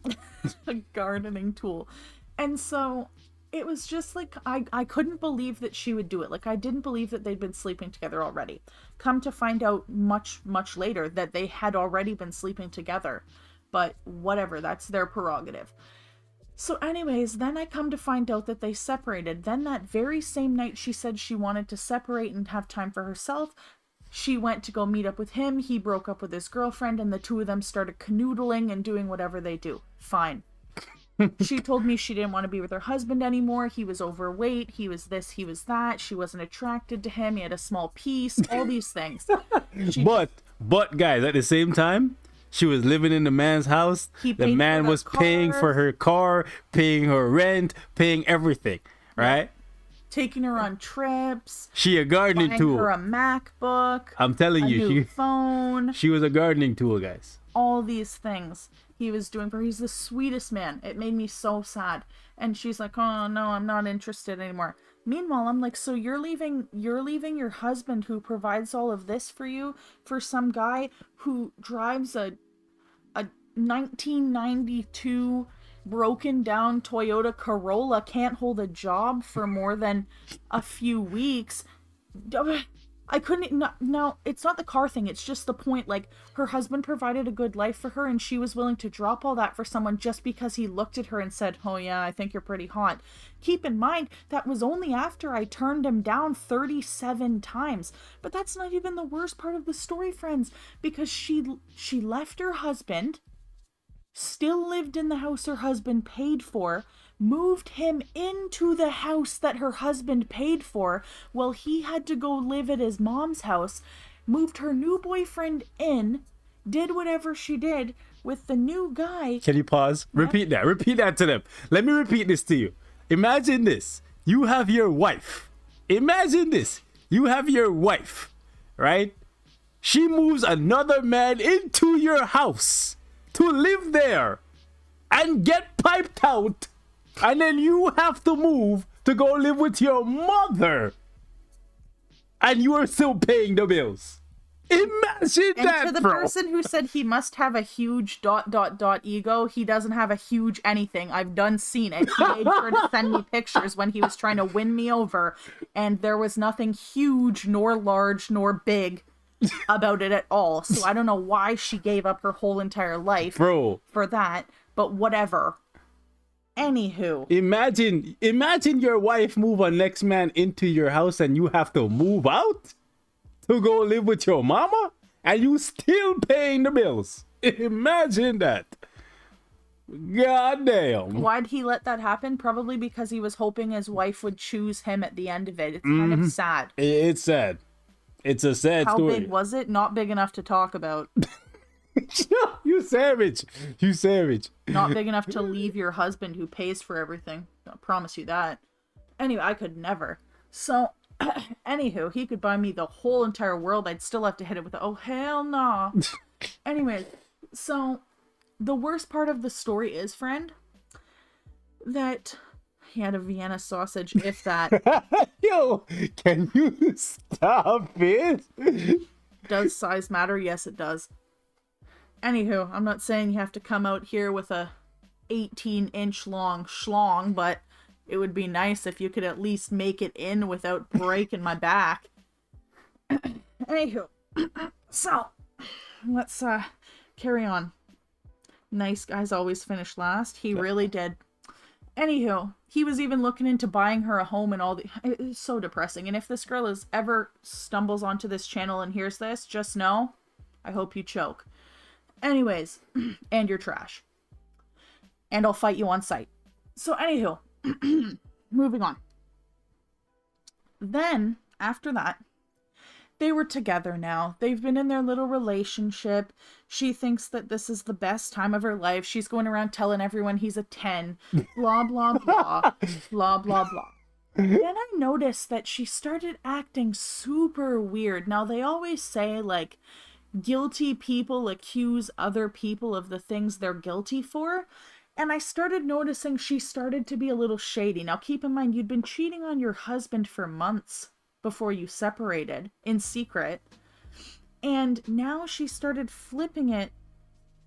A gardening tool. And so it was just like, I couldn't believe that she would do it. Like, I didn't believe that they'd been sleeping together already. Come to find out much later that they had already been sleeping together. But whatever, that's their prerogative. So anyways, then I come to find out that they separated. Then that very same night she said she wanted to separate and have time for herself. She went to go meet up with him. He broke up with his girlfriend, and the two of them started canoodling and doing whatever they do. Fine. She told me she didn't want to be with her husband anymore. He was overweight. He was this, he was that. She wasn't attracted to him. He had a small piece. All these things. But guys, at the same time, she was living in the man's house. The man was paying for her car, paying her rent, paying everything, right? Taking her on trips. She a gardening tool. Buying her a MacBook. I'm telling you, new phone. She was a gardening tool, guys. All these things he was doing for her. He's the sweetest man. It made me so sad. And she's like, oh no, I'm not interested anymore. Meanwhile, I'm like, so you're leaving your husband who provides all of this for you for some guy who drives a 1992 broken down Toyota Corolla, can't hold a job for more than a few weeks. I couldn't, no, it's not the car thing. It's just the point, like, her husband provided a good life for her, and she was willing to drop all that for someone just because he looked at her and said, oh yeah, I think you're pretty hot. Keep in mind, that was only after I turned him down 37 times. But that's not even the worst part of the story, friends, because she left her husband, still lived in the house her husband paid for, moved him into the house that her husband paid for while he had to go live at his mom's house, moved her new boyfriend in, did whatever she did with the new guy. Can you pause? Repeat that to them. Let me repeat this to you. Imagine this. You have your wife. Imagine this. You have your wife, right? She moves another man into your house to live there and get piped out, and then you have to move to go live with your mother, and you are still paying the bills. Imagine and that, to the bro. person who said he must have a huge ... ego, he doesn't have a huge anything. I've seen it. He made sure to send me pictures when he was trying to win me over, and there was nothing huge, nor large, nor big about it at all. So I don't know why she gave up her whole entire life for that, but whatever. Anywho, imagine your wife move a next man into your house and you have to move out to go live with your mama and you still paying the bills. Imagine that. God damn. Why'd he let that happen? Probably because he was hoping his wife would choose him at the end of it. It's kind of sad. It's sad. It's a sad story. How big was it? Not big enough to talk about. You savage. You savage. Not big enough to leave your husband who pays for everything. I promise you that. Anyway, I could never. So, anywho, he could buy me the whole entire world. I'd still have to hit it with, oh, hell no. Anyway, so the worst part of the story is, friend, that he had a Vienna sausage, if that. Yo, can you stop it? Does size matter? Yes, it does. Anywho, I'm not saying you have to come out here with a 18-inch long schlong, but it would be nice if you could at least make it in without breaking my back. Anywho, so let's carry on. Nice guys always finish last. He really did. Anywho, he was even looking into buying her a home and all the... It's so depressing. And if this girl is ever stumbles onto this channel and hears this, just know, I hope you choke. Anyways, and you're trash. And I'll fight you on sight. So anywho, moving on. Then, after that, they were together now. They've been in their little relationship. She thinks that this is the best time of her life. She's going around telling everyone he's a 10. Blah, blah, blah. Blah, blah, blah. Then I noticed that she started acting super weird. Now, they always say, like, guilty people accuse other people of the things they're guilty for. And I started noticing she started to be a little shady. Now, keep in mind, you'd been cheating on your husband for months before you separated in secret. And now she started flipping it.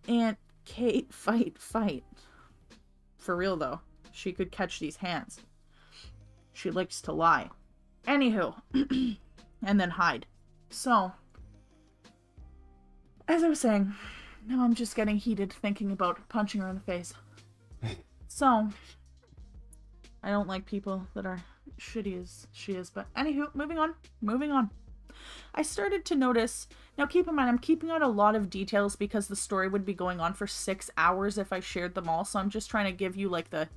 And Kate, fight. For real, though. She could catch these hands. She likes to lie. Anywho. And then hide. So, as I was saying, now I'm just getting heated thinking about punching her in the face. So, I don't like people that are shitty as she is, but anywho, moving on. I started to notice, now keep in mind, I'm keeping out a lot of details because the story would be going on for 6 hours if I shared them all, so I'm just trying to give you like the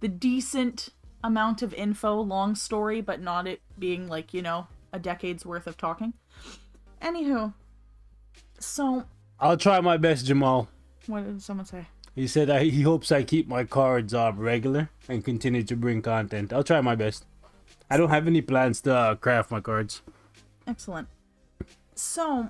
decent amount of info, long story, but not it being like, you know, a decade's worth of talking. Anywho, so... I'll try my best, Jamal. What did someone say? He said he hopes I keep my cards regular and continue to bring content. I'll try my best. I don't have any plans to craft my cards. Excellent. So,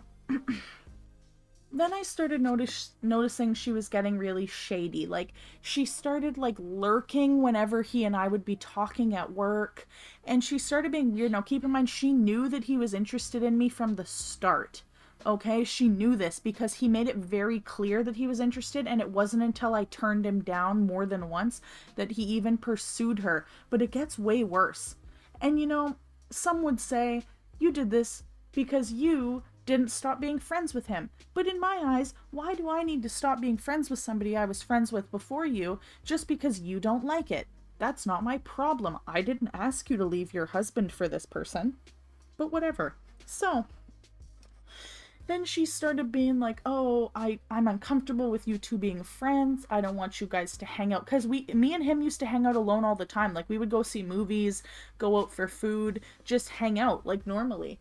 then I started noticing she was getting really shady. Like, she started, like, lurking whenever he and I would be talking at work. And she started being weird. Now, keep in mind, she knew that he was interested in me from the start. Okay, she knew this because he made it very clear that he was interested, and it wasn't until I turned him down more than once that he even pursued her. But it gets way worse. And you know, some would say, you did this because you didn't stop being friends with him. But in my eyes, why do I need to stop being friends with somebody I was friends with before you just because you don't like it? That's not my problem. I didn't ask you to leave your husband for this person. But whatever. So... then she started being like, oh, I'm uncomfortable with you two being friends. I don't want you guys to hang out. Because me and him used to hang out alone all the time. Like, we would go see movies, go out for food, just hang out, like, normally.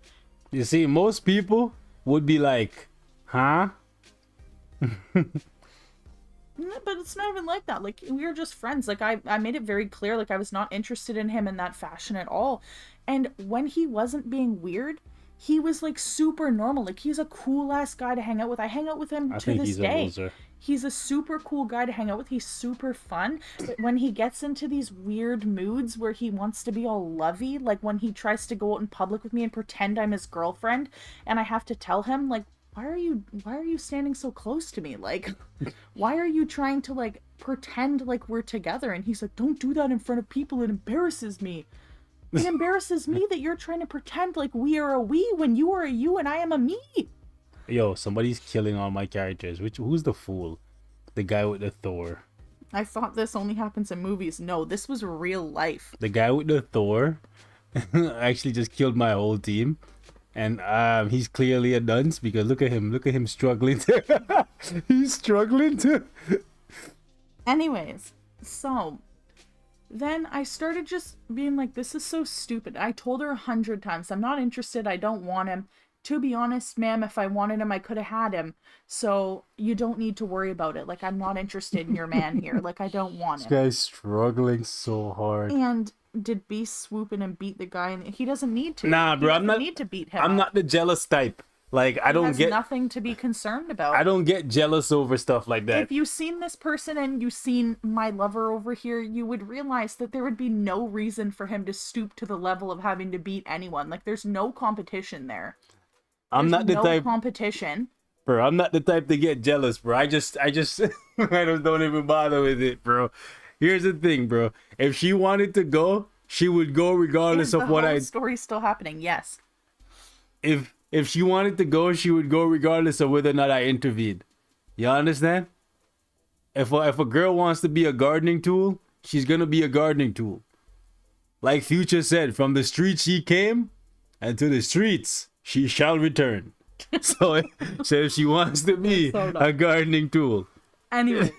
You see, most people would be like, huh? But it's not even like that. Like, we were just friends. Like, I made it very clear, like, I was not interested in him in that fashion at all. And when he wasn't being weird... he was like super normal. Like, he's a cool ass guy to hang out with. I hang out with him to this day. He's a super cool guy to hang out with. He's super fun. But when he gets into these weird moods where he wants to be all lovey, like when he tries to go out in public with me and pretend I'm his girlfriend, and I have to tell him, like, why are you standing so close to me? Like, why are you trying to like pretend like we're together? And he's like, don't do that in front of people. It embarrasses me. It embarrasses me that you're trying to pretend like we are a we when you are a you and I am a me. Yo, somebody's killing all my characters. Who's the fool? The guy with the Thor. I thought this only happens in movies. No, this was real life. The guy with the Thor actually just killed my whole team. And he's clearly a dunce because look at him struggling to... he's struggling to... Anyways, so... then I started just being like, this is so stupid. I told her 100 times, I'm not interested, I don't want him. to be honest, ma'am, if I wanted him, I could have had him. So you don't need to worry about it. Like, I'm not interested in your man here. Like, I don't want This him. guy's struggling so hard. And did Beast swoop in and beat the guy? And he doesn't need to. Nah, bro, I'm not need to beat him. I'm not the jealous type. Like, I don't get nothing to be concerned about. I don't get jealous over stuff like that. If you've seen this person and you've seen my lover over here, you would realize that there would be no reason for him to stoop to the level of having to beat anyone. Like, there's no competition there. I'm not the type competition. Bro, I'm not the type to get jealous, bro. I just I don't even bother with it, bro. Here's the thing, bro. If she wanted to go, she would go regardless of what The story's still happening, yes. If she wanted to go, she would go regardless of whether or not I intervened. You understand? If a girl wants to be a gardening tool, she's gonna be a gardening tool. Like Future said, from the streets she came, and to the streets she shall return. So if she wants to be a gardening tool. Anyway.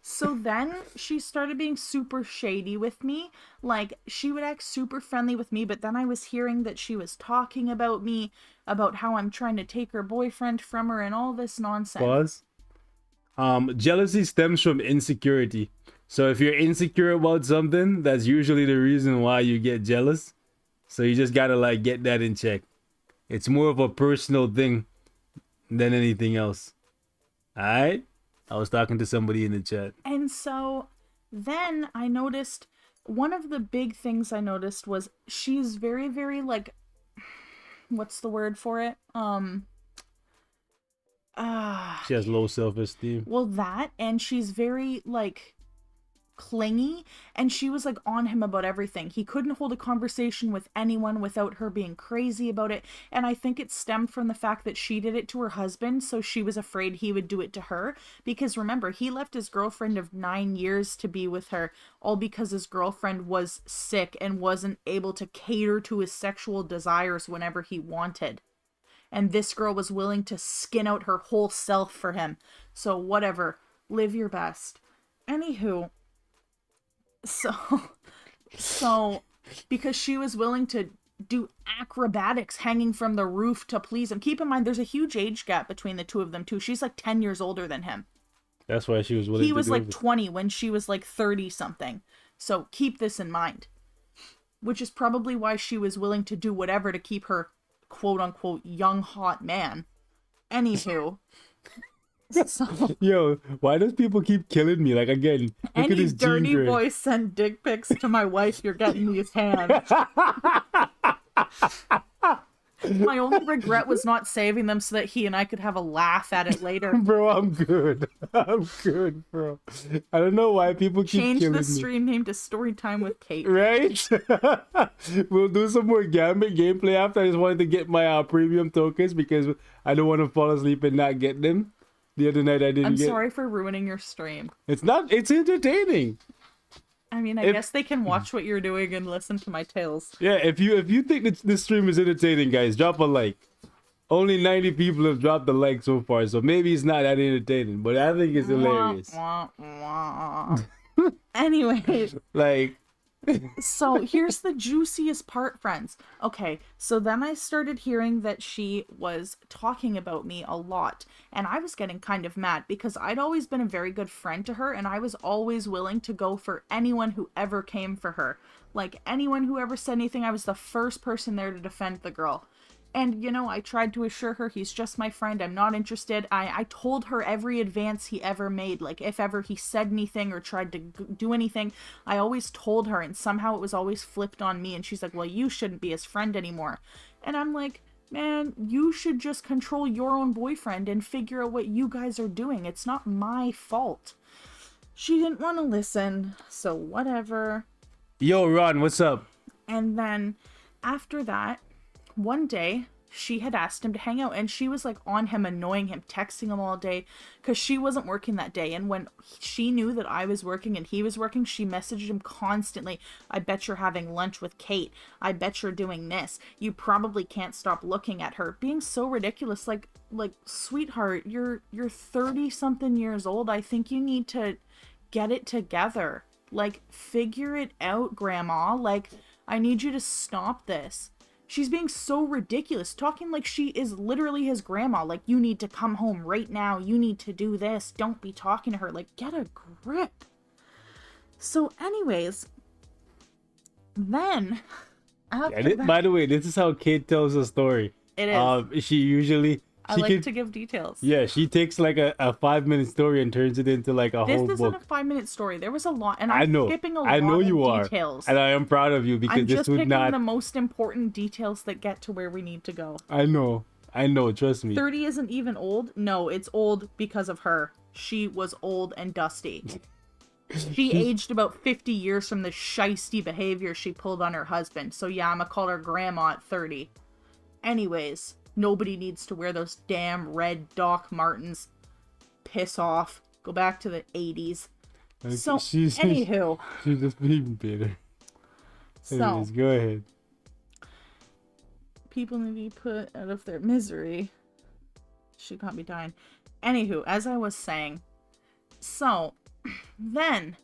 So then she started being super shady with me. Like, she would act super friendly with me, but then I was hearing that she was talking about me, about how I'm trying to take her boyfriend from her and all this nonsense. Jealousy stems from insecurity. So if you're insecure about something, that's usually the reason why you get jealous. So you just gotta, like, get that in check. It's more of a personal thing than anything else. Alright? I was talking to somebody in the chat. And so then I noticed, one of the big things I noticed was she's very, very, like, what's the word for it? She has low self-esteem. Well, that, and she's very, like, clingy, and she was, like, on him about everything. He couldn't hold a conversation with anyone without her being crazy about it, and I think it stemmed from the fact that she did it to her husband, so she was afraid he would do it to her, because remember, he left his girlfriend of 9 years to be with her, all because his girlfriend was sick and wasn't able to cater to his sexual desires whenever he wanted. And this girl was willing to skin out her whole self for him. So whatever, live your best. Anywho, so because she was willing to do acrobatics hanging from the roof to please him. Keep in mind, there's a huge age gap between the two of them too. She's like 10 years older than him. That's why she was willing to do it. He was like 20 when she was like 30 something. So keep this in mind. Which is probably why she was willing to do whatever to keep her quote unquote young hot man. Anywho. So, yo, why does people keep killing me? Like, again, look any at this dirty boy send dick pics to my wife, you're getting these hands. My only regret was not saving them so that he and I could have a laugh at it later. Bro, I'm good. I'm good, bro. I don't know why people keep Change killing me. the stream name to Storytime with Kate. Right? We'll do some more Gambit gameplay after. I just wanted to get my premium tokens because I don't want to fall asleep and not get them. The other night I didn't I'm sorry for ruining your stream. It's entertaining. I mean, I guess they can watch what you're doing and listen to my tales. Yeah, if you think that this stream is entertaining, guys, drop a like. Only 90 people have dropped the like so far, so maybe it's not that entertaining, but I think it's hilarious. Anyway. Like... So here's the juiciest part, friends. Okay, so then I started hearing that she was talking about me a lot, and I was getting kind of mad because I'd always been a very good friend to her, and I was always willing to go for anyone who ever came for her. Like, anyone who ever said anything, I was the first person there to defend the girl. And, you know, I tried to assure her he's just my friend, I'm not interested. I told her every advance he ever made, like if ever he said anything or tried to do anything, I always told her, and somehow it was always flipped on me, and she's like, well, you shouldn't be his friend anymore. And I'm like, man, you should just control your own boyfriend and figure out what you guys are doing. It's not my fault. She didn't want to listen, so whatever. Yo, Ron, what's up? And then after that, one day, she had asked him to hang out, and she was like on him, annoying him, texting him all day, because she wasn't working that day. And when she knew that I was working and he was working, she messaged him constantly. I bet you're having lunch with Kate. I bet you're doing this. You probably can't stop looking at her. Being so ridiculous. Like, sweetheart, you're 30 something years old. I think you need to get it together. Like, figure it out, grandma. Like, I need you to stop this. She's being so ridiculous, talking like she is literally his grandma. Like, you need to come home right now. You need to do this. Don't be talking to her. Like, get a grip. So anyways, then after that, by the way, this is how Kate tells a story. it is. She usually I like to give details. Yeah, she takes like a 5-minute story and turns it into like a This whole isn't book. a 5-minute story. There was a lot, and I I'm know. skipping a lot I know you of are, details. and I am proud of you because I'm this just would picking not. the most important details that get to where we need to go. I know. Trust me. 30 isn't even old. No, it's old because of her. She was old and dusty. She aged about 50 years from the shisty behavior she pulled on her husband. So yeah, I'm gonna call her grandma at 30. Anyways, nobody needs to wear those damn red Doc Martens. Piss off. Go back to the 80s. So, anywho. She's just being bitter. Anyways, go ahead. People need to be put out of their misery. She can't be dying. Anywho, as I was saying, so then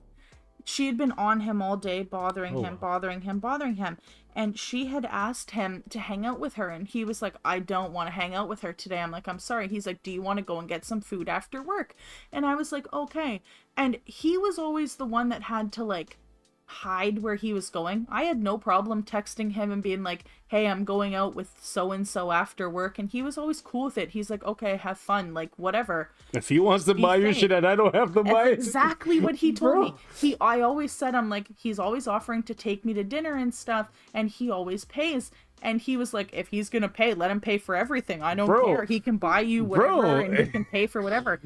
she had been on him all day, bothering him. And she had asked him to hang out with her. And he was like, I don't want to hang out with her today. I'm like, I'm sorry. He's like, do you want to go and get some food after work? And I was like, okay. And he was always the one that had to like hide where he was going. I had no problem texting him and being like, hey, I'm going out with so-and-so after work. And he was always cool with it. He's like, okay, have fun. Like, whatever. If he wants to buy your shit and I don't have to buy it. Exactly what he told me. I always said, I'm like, he's always offering to take me to dinner and stuff. And he always pays. And he was like, if he's going to pay, let him pay for everything. I don't care. He can buy you whatever and he can pay for whatever.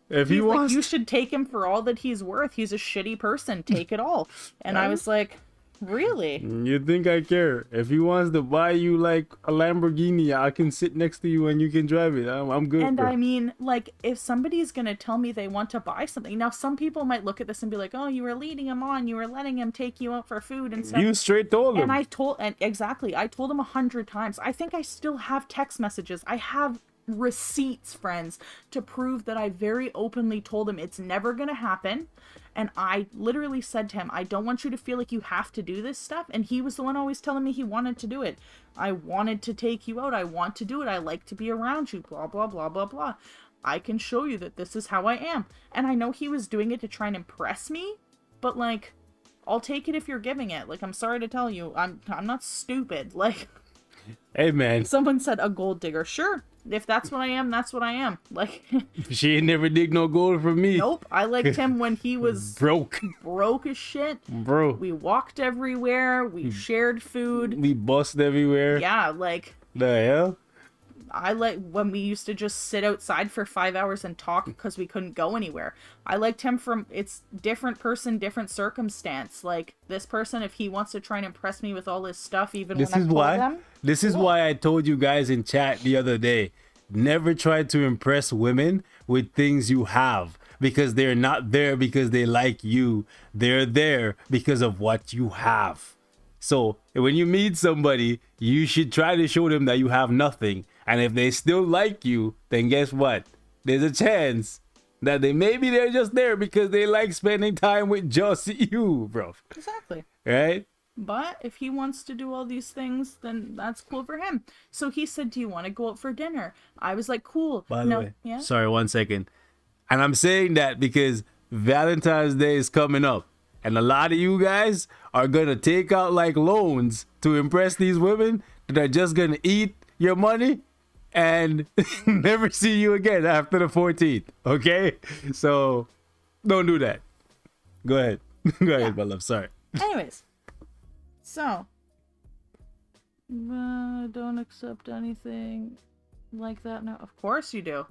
If he wants, like, you should take him for all that he's worth. He's a shitty person. Take it all. And I was like, really? You think I care? If he wants to buy you like a Lamborghini, I can sit next to you and you can drive it. I'm good. And bro. I mean, like, if somebody's gonna tell me they want to buy something, now some people might look at this and be like, oh, you were leading him on, you were letting him take you out for food and stuff. You straight told him. And I told him 100 times. I think I still have text messages. I have receipts, friends, to prove that I very openly told him it's never gonna happen. And I literally said to him, I don't want you to feel like you have to do this stuff. And he was the one always telling me he wanted to do it. I wanted to take you out. I want to do it. I like to be around you. Blah, blah, blah, blah, blah. I can show you that this is how I am. And I know he was doing it to try and impress me. But, like, I'll take it if you're giving it. Like, I'm sorry to tell you. I'm not stupid. Like, hey, man. Someone said a gold digger. Sure. If that's what I am, that's what I am. Like, she ain't never dig no gold from me. Nope. I liked him when he was broke as shit. Bro. We walked everywhere. We shared food. We bussed everywhere. Yeah, like. The hell? I like when we used to just sit outside for 5 hours and talk because we couldn't go anywhere. I liked him from, it's different person, different circumstance. Like, this person, if he wants to try and impress me with all this stuff, even when I told them. This is why I told you guys in chat the other day, never try to impress women with things you have. Because they're not there because they like you. They're there because of what you have. So when you meet somebody, you should try to show them that you have nothing. And if they still like you, then guess what? There's a chance that they're just there because they like spending time with just you, bro. Exactly. Right? But if he wants to do all these things, then that's cool for him. So he said, do you want to go out for dinner? I was like, cool. By the way, yeah? Sorry, 1 second. And I'm saying that because Valentine's Day is coming up. And a lot of you guys are going to take out like loans to impress these women that are just going to eat your money and never see you again after the 14th. Okay? So don't do that. Go ahead. Go ahead, my love. Sorry. Anyways. So. Don't accept anything like that now. Of course you do.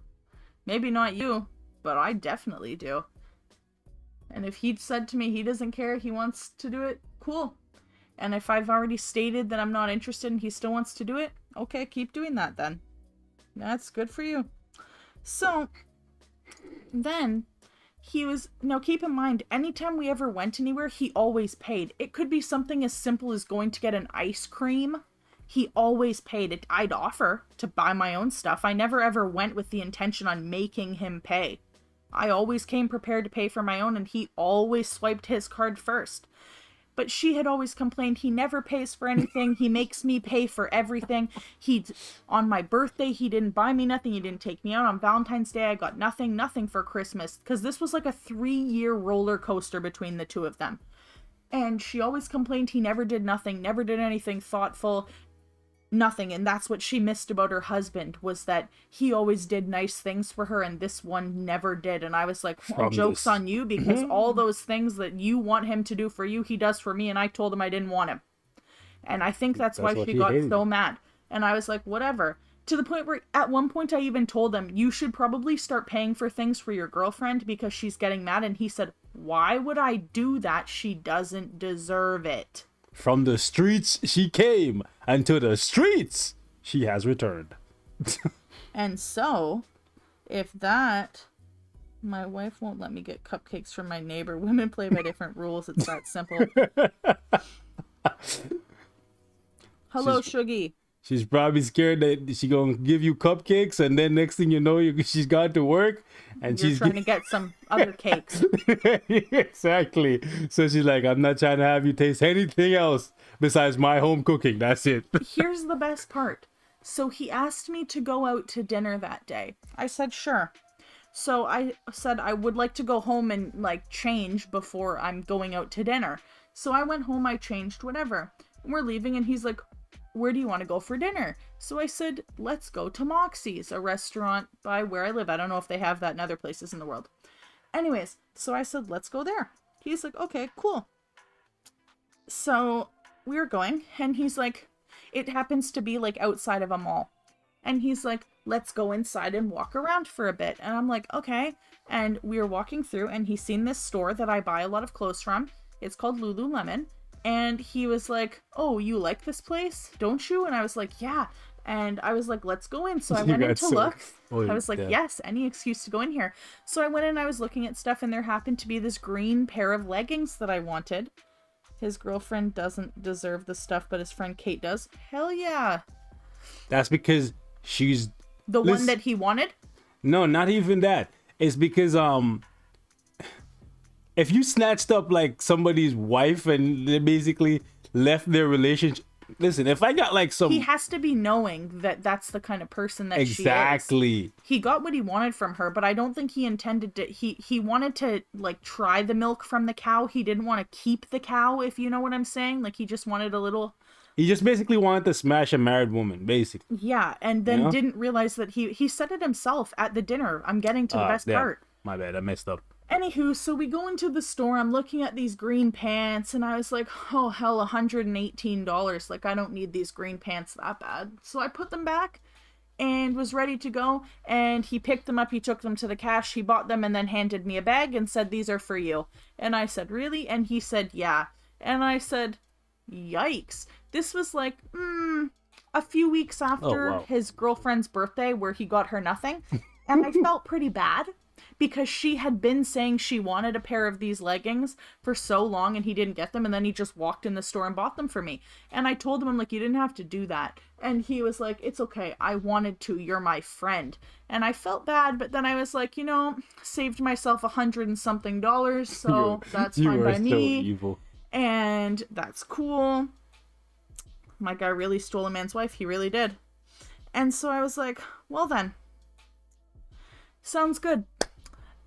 Maybe not you, but I definitely do. And if he'd said to me he doesn't care, he wants to do it, cool. And if I've already stated that I'm not interested and he still wants to do it, okay, keep doing that then. That's good for you. So, then, he was, now keep in mind, anytime we ever went anywhere, he always paid. It could be something as simple as going to get an ice cream. He always paid it. I'd offer to buy my own stuff. I never ever went with the intention on making him pay. I always came prepared to pay for my own, and he always swiped his card first. But she had always complained he never pays for anything. He makes me pay for everything. On my birthday, he didn't buy me nothing. He didn't take me out. On Valentine's Day, I got nothing for Christmas. Because this was like a 3-year roller coaster between the two of them. And she always complained he never did nothing, never did anything thoughtful, nothing. And that's what she missed about her husband, was that he always did nice things for her and this one never did. And I was like, well, joke's on you, because all those things that you want him to do for you, he does for me. And I told him I didn't want him. And I think that's why she got so mad. And I was like, whatever. To the point where at one point I even told him, you should probably start paying for things for your girlfriend because she's getting mad. And he said, why would I do that? She doesn't deserve it. From the streets she came, and to the streets she has returned. And so, if that... My wife won't let me get cupcakes from my neighbor. Women play by different rules. It's that simple. Hello, Shuggy. She's probably scared that she gonna give you cupcakes, and then next thing you know, she's gone to work, and You're trying to get some other cakes. Exactly. So she's like, I'm not trying to have you taste anything else besides my home cooking. That's it. Here's the best part. So he asked me to go out to dinner that day. I said, sure. So I said I would like to go home and like change before I'm going out to dinner. So I went home, I changed, whatever. We're leaving, and he's like, where do you want to go for dinner? So I said, let's go to Moxie's, a restaurant by where I live. I don't know if they have that in other places in the world. Anyways, so I said, let's go there. He's like, okay, cool. So we were going, and he's like, it happens to be like outside of a mall. And he's like, let's go inside and walk around for a bit. And I'm like, okay. And we were walking through, and he's seen this store that I buy a lot of clothes from. It's called Lululemon. And he was like, oh, you like this place, don't you? And I was like, yeah. And I was like, let's go in. So I went in to look. I was like, yes, any excuse to go in here. So I went in, I was looking at stuff, and there happened to be this green pair of leggings that I wanted. His girlfriend doesn't deserve the stuff, but his friend Kate does. Hell yeah. That's because she's... The one that he wanted? No, not even that. It's because, if you snatched up like somebody's wife and they basically left their relationship, listen, if I got like some... He has to be knowing that that's the kind of person that she is. Exactly. He got what he wanted from her, but I don't think he intended to... He wanted to, like, try the milk from the cow. He didn't want to keep the cow, if you know what I'm saying. Like, he just wanted a little... He just basically wanted to smash a married woman, basically. Yeah, and then didn't realize that he said it himself at the dinner. I'm getting to the best part. My bad, I messed up. Anywho, so we go into the store, I'm looking at these green pants, and I was like, oh hell, $118. Like, I don't need these green pants that bad. So I put them back and was ready to go, and he picked them up, he took them to the cash, he bought them, and then handed me a bag and said, these are for you. And I said, really? And he said, yeah. And I said, yikes. This was like, a few weeks after his girlfriend's birthday, where he got her nothing. And I felt pretty bad, because she had been saying she wanted a pair of these leggings for so long, and he didn't get them, and then he just walked in the store and bought them for me. And I told him, I'm like, you didn't have to do that. And he was like, it's okay, I wanted to, you're my friend. And I felt bad, but then I was like, saved myself $100 and something, so that's fine by me. So evil. And that's cool. My guy really stole a man's wife, he really did. And so I was like, well then, sounds good.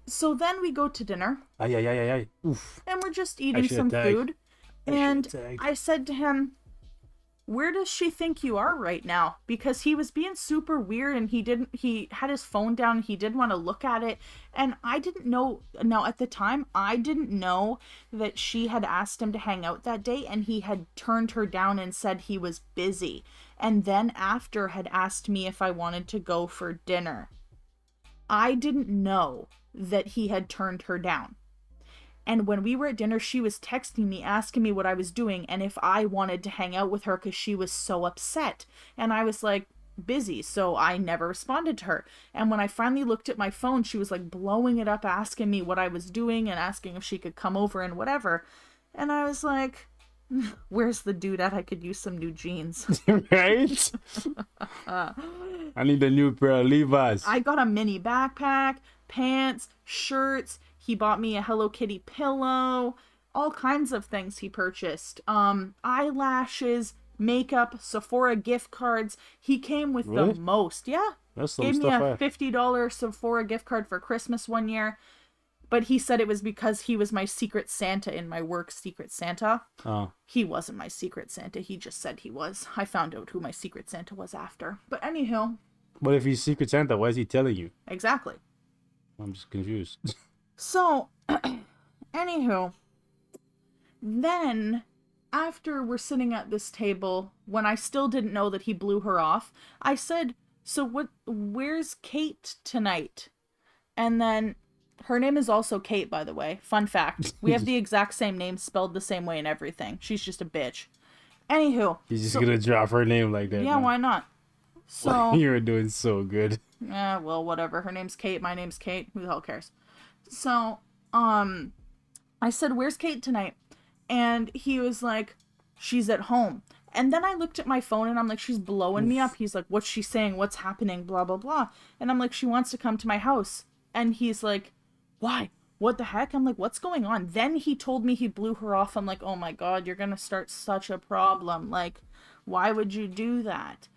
So then we go to dinner. Oof. And we're just eating some food. And I said to him, where does she think you are right now? Because he was being super weird, and he had his phone down, and he didn't want to look at it. And I didn't know, now at the time, I didn't know that she had asked him to hang out that day, and he had turned her down and said he was busy. And then after had asked me if I wanted to go for dinner. I didn't know that he had turned her down. And when we were at dinner, she was texting me, asking me what I was doing and if I wanted to hang out with her because she was so upset. And I was like, busy, so I never responded to her. And when I finally looked at my phone, she was like blowing it up, asking me what I was doing and asking if she could come over and whatever. And I was like, where's the dude at? I could use some new jeans. Right? I need a new pair of Levi's. I got a mini backpack, pants, shirts. He bought me a Hello Kitty pillow. all kinds of things he purchased. Eyelashes, makeup, Sephora gift cards. He came with Really? the most. Yeah. That's some Gave me stuff. a $50 Sephora gift card for Christmas one year. But he said it was because he was my secret Santa in my work Secret Santa. Oh. He wasn't my secret Santa. He just said he was. I found out who my secret Santa was after. But anywho. But if he's Secret Santa, why is he telling you? Exactly. I'm just confused. So, anywho. Then, after we're sitting at this table, when I still didn't know that he blew her off, I said, so where's Kate tonight? And then, her name is also Kate, by the way. Fun fact. We have the exact same name, spelled the same way and everything. She's just a bitch. Anywho. He's just gonna drop her name like that. Yeah, man. why not? So. You're doing so good. Yeah, well, whatever. Her name's Kate. My name's Kate. Who the hell cares? So, I said, where's Kate tonight? And he was like, she's at home. And then I looked at my phone and I'm like, she's blowing me up. He's like, what's she saying? What's happening? Blah, blah, blah. And I'm like, she wants to come to my house. And he's like, why? What the heck? I'm like, what's going on? Then he told me he blew her off. I'm like, oh my God, you're going to start such a problem. Like, why would you do that?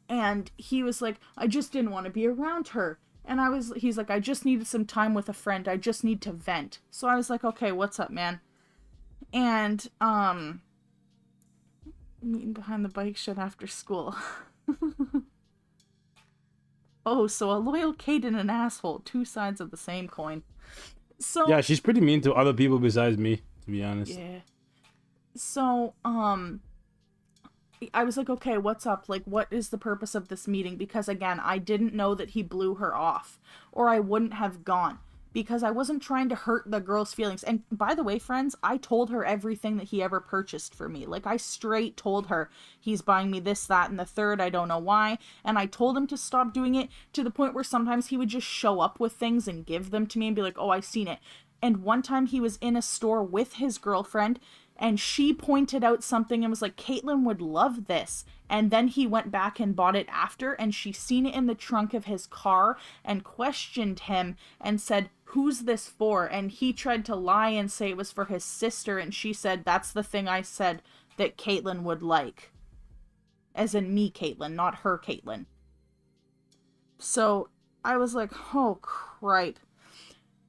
And he was like, I just didn't want to be around her. And he's like, I just needed some time with a friend. I just need to vent. So I was like, okay, what's up, man? And, meeting behind the bike shed after school. Oh, so a loyal Kate and an asshole. Two sides of the same coin. So Yeah, she's pretty mean to other people besides me, to be honest. yeah. So, I was like, okay, what's up? Like, what is the purpose of this meeting? Because again, I didn't know that he blew her off, or I wouldn't have gone, because I wasn't trying to hurt the girl's feelings. And by the way, friends, I told her everything that he ever purchased for me. Like, I straight told her he's buying me this, that, and the third. I don't know why. And I told him to stop doing it, to the point where sometimes he would just show up with things and give them to me and be like, oh, I seen it. And one time he was in a store with his girlfriend, and she pointed out something and was like, Caitlin would love this. And then he went back and bought it after, and she seen it in the trunk of his car and questioned him and said, who's this for? And he tried to lie and say it was for his sister, and she said, that's the thing I said that Caitlin would like. As in me, Caitlin, not her, Caitlin. So I was like, oh, cripe.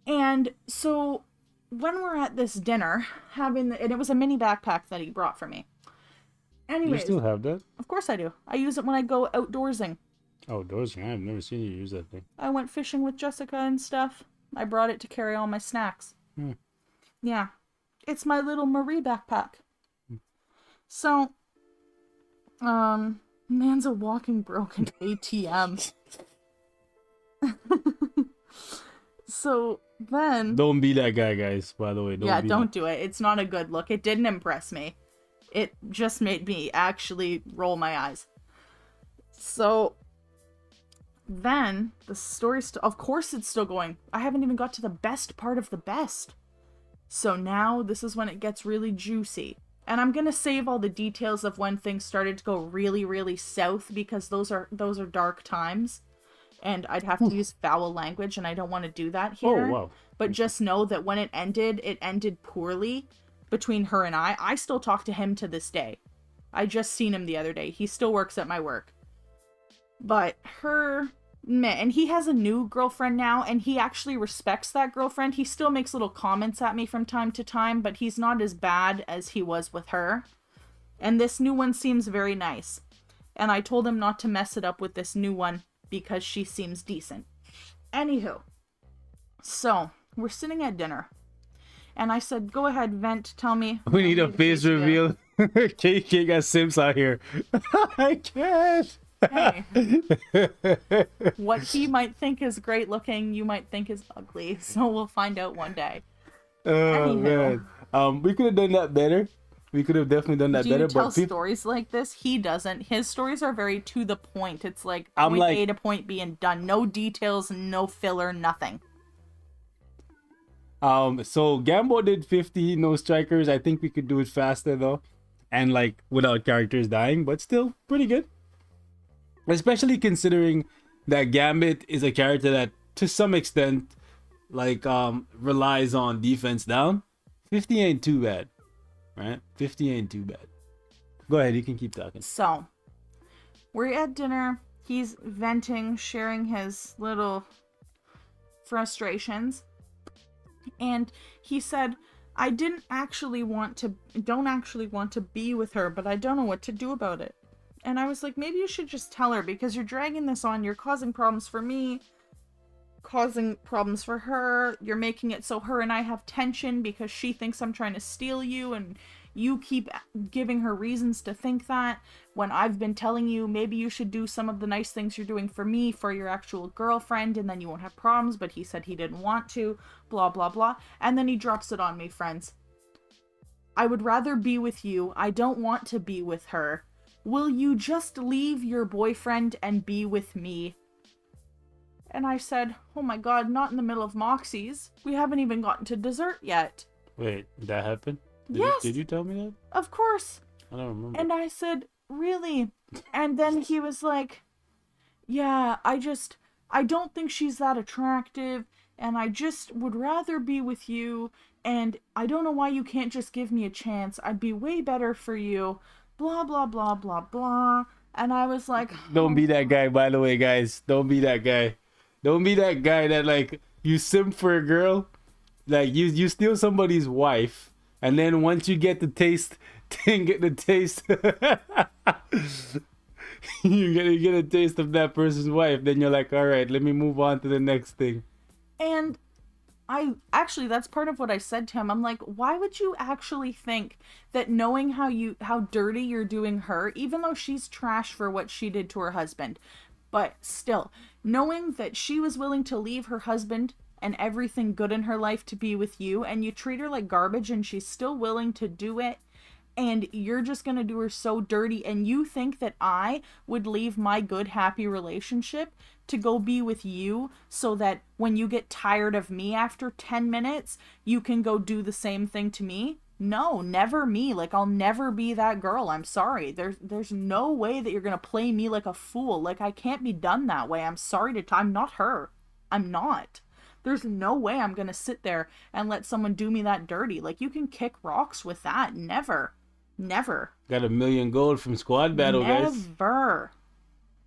And so when we're at this dinner, and it was a mini backpack that he brought for me. Anyways, You still have that? of course I do. I use it when I go outdoorsing. Outdoorsing? I've never seen you use that thing. I went fishing with Jessica and stuff. I brought it to carry all my snacks. Yeah. It's my little Marie backpack. So, man's a walking broken ATM. So then... Don't be that guy, guys, by the way. Don't do it. It's not a good look. It didn't impress me. It just made me actually roll my eyes. So then the story's of course it's still going. I haven't even got to the best part of the best. So now this is when it gets really juicy. And I'm going to save all the details of when things started to go really, really south, because those are dark times. And I'd have to use foul language, and I don't want to do that here. Oh, wow. But just know that when it ended poorly between her and I. I still talk to him to this day. I just seen him the other day. He still works at my work. But and he has a new girlfriend now, and he actually respects that girlfriend. He still makes little comments at me from time to time, but he's not as bad as he was with her. And this new one seems very nice. And I told him not to mess it up with this new one, because she seems decent. Anywho, so we're sitting at dinner, and I said, go ahead, vent, tell me. We need a face reveal. KK got Sims out here. I can't. Hey. What he might think is great looking, you might think is ugly, so we'll find out one day. Oh, Anywho. man. We could have done that better. We could have definitely done that Do better. you tell But stories like this? He doesn't. His stories are very to the point. It's like I'm point like- A to point B and done. No details, no filler, nothing. So Gambo did 50 no strikers. I think we could do it faster though, and like without characters dying, but still pretty good. Especially considering that Gambit is a character that to some extent like relies on defense down. 50 ain't too bad, right? 50 ain't too bad. Go ahead, you can keep talking. So, we're at dinner. He's venting, sharing his little frustrations. And he said, I don't actually want to be with her, but I don't know what to do about it. And I was like, maybe you should just tell her, because you're dragging this on. You're causing problems for me, causing problems for her. You're making it so her and I have tension because she thinks I'm trying to steal you, and you keep giving her reasons to think that, when I've been telling you maybe you should do some of the nice things you're doing for me for your actual girlfriend, and then you won't have problems. But he said he didn't want to, blah blah blah. And then he drops it on me, friends. I would rather be with you. I don't want to be with her. Will you just leave your boyfriend and be with me? And I said, oh my god, not in the middle of Moxie's. We haven't even gotten to dessert yet. Wait, that happened? Yes. Did you tell me that? Of course. I don't remember. And I said, really? And then he was like, yeah, I don't think she's that attractive, and I just would rather be with you, and I don't know why you can't just give me a chance. I'd be way better for you. Blah, blah, blah, blah, blah. And I was like... Don't be that guy, by the way, guys. Don't be that guy. Don't be that guy that, like, you simp for a girl. Like, you steal somebody's wife, and then once you get the taste... you get a taste of that person's wife, then you're like, all right, let me move on to the next thing. And that's part of what I said to him. I'm like, why would you actually think that, knowing how dirty you're doing her, even though she's trash for what she did to her husband, but still, knowing that she was willing to leave her husband and everything good in her life to be with you, and you treat her like garbage, and she's still willing to do it, and you're just going to do her so dirty, and you think that I would leave my good, happy relationship to go be with you so that when you get tired of me after 10 minutes, you can go do the same thing to me? No, never me. Like, I'll never be that girl. I'm sorry. There's no way that you're going to play me like a fool. Like, I can't be done that way. I'm sorry I'm not her. I'm not. There's no way I'm going to sit there and let someone do me that dirty. Like, you can kick rocks with that. Never. Never. Got $1 million gold from Squad Battle, guys. Never.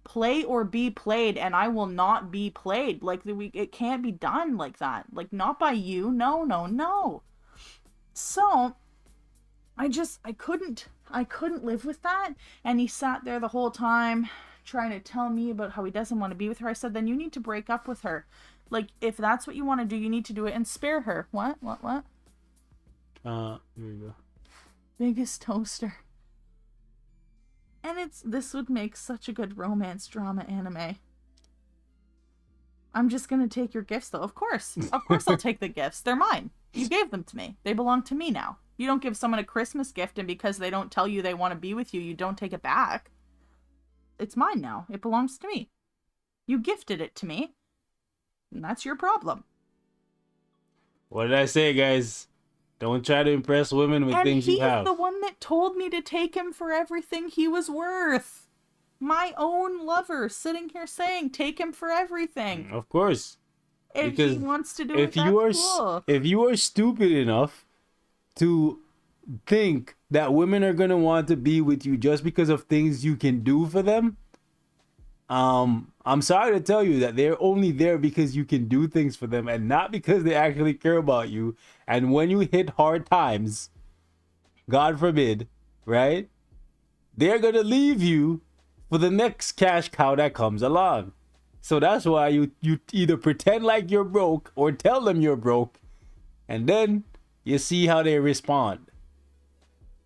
Play or be played, and I will not be played. Like, it can't be done like that. Like, not by you. No, no, no. So, I couldn't live with that. And he sat there the whole time trying to tell me about how he doesn't want to be with her. I said, then you need to break up with her. Like, if that's what you want to do, you need to do it and spare her. What? Here we go. Biggest toaster. And this would make such a good romance drama anime. I'm just gonna take your gifts, though. Of course I'll take the gifts. They're mine. You gave them to me. They belong to me now. You don't give someone a Christmas gift, and because they don't tell you they want to be with you, you don't take it back. It's mine now. It belongs to me. You gifted it to me, and that's your problem. What did I say, guys? Don't try to impress women with things you have. And he's the one that told me to take him for everything he was worth. My own lover sitting here saying, take him for everything. Of course. If because he wants to do if it, you are cool. If you are stupid enough to think that women are going to want to be with you just because of things you can do for them, I'm sorry to tell you that they're only there because you can do things for them and not because they actually care about you. And when you hit hard times, God forbid, right? They're going to leave you for the next cash cow that comes along. So that's why you either pretend like you're broke or tell them you're broke, and then you see how they respond.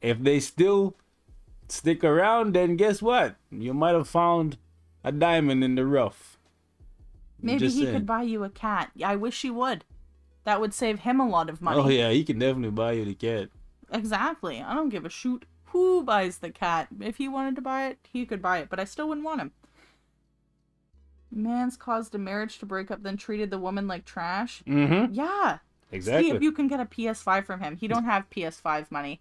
If they still stick around, then guess what? You might have found a diamond in the rough. Maybe he could buy you a cat. I wish he would. That would save him a lot of money. Oh yeah, he can definitely buy you the cat. Exactly. I don't give a shoot who buys the cat. If he wanted to buy it, he could buy it, but I still wouldn't want him. Man's caused a marriage to break up, then treated the woman like trash. Mm-hmm. Yeah. Exactly. See if you can get a PS5 from him. He don't have PS5 money.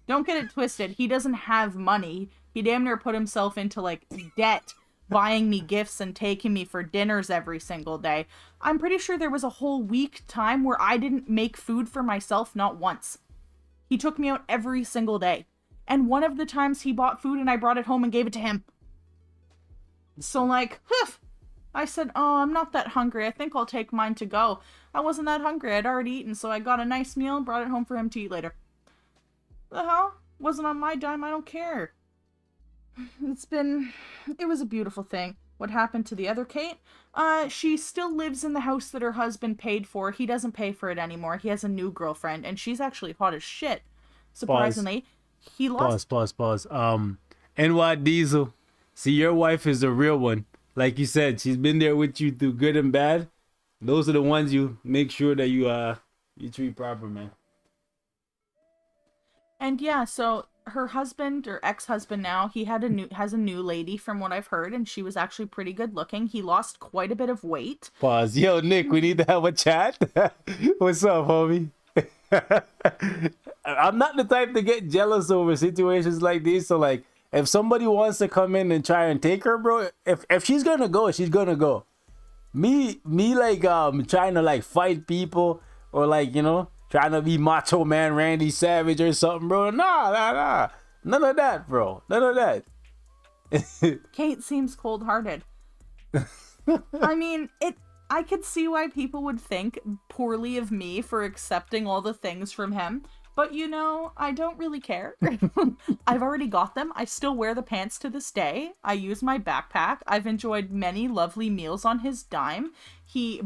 Don't get it twisted. He doesn't have money. He damn near put himself into, like, debt buying me gifts and taking me for dinners every single day. I'm pretty sure there was a whole week time where I didn't make food for myself, not once. He took me out every single day. And one of the times he bought food and I brought it home and gave it to him. So like, I said, oh, I'm not that hungry. I think I'll take mine to go. I wasn't that hungry. I'd already eaten, so I got a nice meal and brought it home for him to eat later. The hell? Wasn't on my dime. I don't care. It was a beautiful thing. What happened to the other Kate? She still lives in the house that her husband paid for. He doesn't pay for it anymore. He has a new girlfriend, and she's actually hot as shit. Surprisingly. He lost... Pause. NY Diesel. See, your wife is the real one. Like you said, she's been there with you through good and bad. Those are the ones you make sure that you treat proper, man. And yeah, so her husband, or ex-husband now, has a new lady from what I've heard, and she was actually pretty good looking. He lost quite a bit of weight. Pause. Yo, Nick, we need to have a chat. What's up, homie? I'm not the type to get jealous over situations like these. So like, if somebody wants to come in and try and take her, bro, if she's gonna go, she's gonna go. Me like trying to like fight people or like, you know, trying to be Macho Man Randy Savage or something, bro. Nah. None of that, bro. None of that. Kate seems cold-hearted. I mean, I could see why people would think poorly of me for accepting all the things from him. But, you know, I don't really care. I've already got them. I still wear the pants to this day. I use my backpack. I've enjoyed many lovely meals on his dime.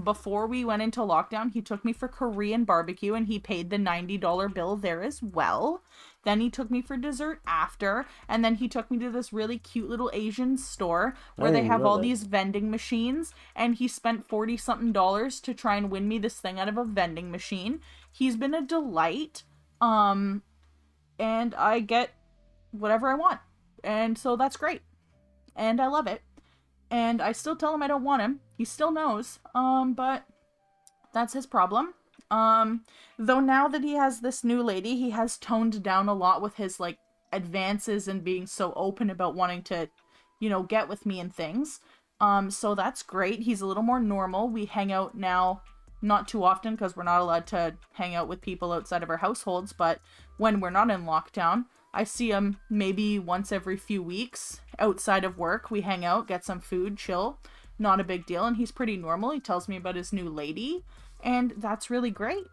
Before we went into lockdown, he took me for Korean barbecue and he paid the $90 bill there as well. Then he took me for dessert after. And then he took me to this really cute little Asian store where they have all these vending machines. And he spent $40-something to try and win me this thing out of a vending machine. He's been a delight. And I get whatever I want. And so that's great. And I love it. And I still tell him I don't want him. He still knows. But that's his problem. Though now that he has this new lady, he has toned down a lot with his, like, advances and being so open about wanting to, you know, get with me and things. So that's great. He's a little more normal. We hang out now. Not too often because we're not allowed to hang out with people outside of our households, but when we're not in lockdown, I see him maybe once every few weeks outside of work. We hang out, get some food, chill. Not a big deal, and he's pretty normal. He tells me about his new lady, and that's really great.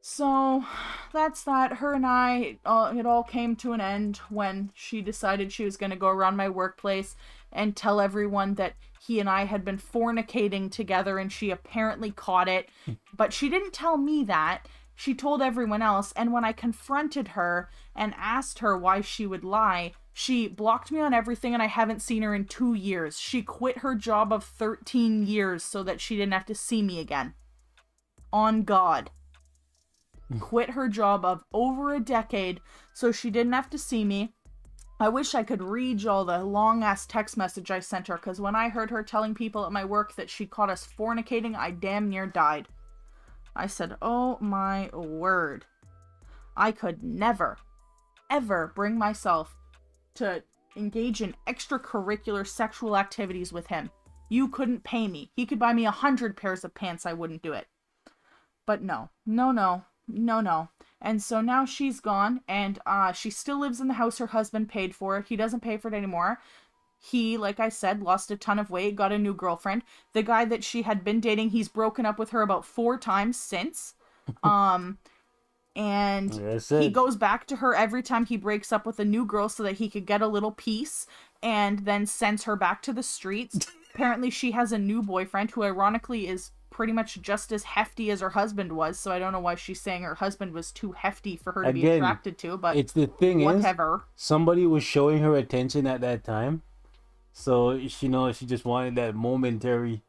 So that's that. Her and I, it all came to an end when she decided she was going to go around my workplace and tell everyone that he and I had been fornicating together, and she apparently caught it. But she didn't tell me that. She told everyone else, and when I confronted her and asked her why she would lie, she blocked me on everything, and I haven't seen her in 2 years. She quit her job of 13 years so that she didn't have to see me again. On God. Quit her job of over a decade so she didn't have to see me. I wish I could read y'all the long-ass text message I sent her, because when I heard her telling people at my work that she caught us fornicating, I damn near died. I said, oh my word. I could never, ever bring myself to engage in extracurricular sexual activities with him. You couldn't pay me. He could buy me 100 pairs of pants, I wouldn't do it. But no. And so now she's gone, and she still lives in the house her husband paid for. He doesn't pay for it anymore. He, like I said, lost a ton of weight, got a new girlfriend. The guy that she had been dating, he's broken up with her about 4 times since. And he goes back to her every time he breaks up with a new girl so that he could get a little piece, and then sends her back to the streets. Apparently she has a new boyfriend who ironically is pretty much just as hefty as her husband was, so I don't know why she's saying her husband was too hefty for her to be attracted to, but it's the thing whatever. Somebody was showing her attention at that time, so she just wanted that momentary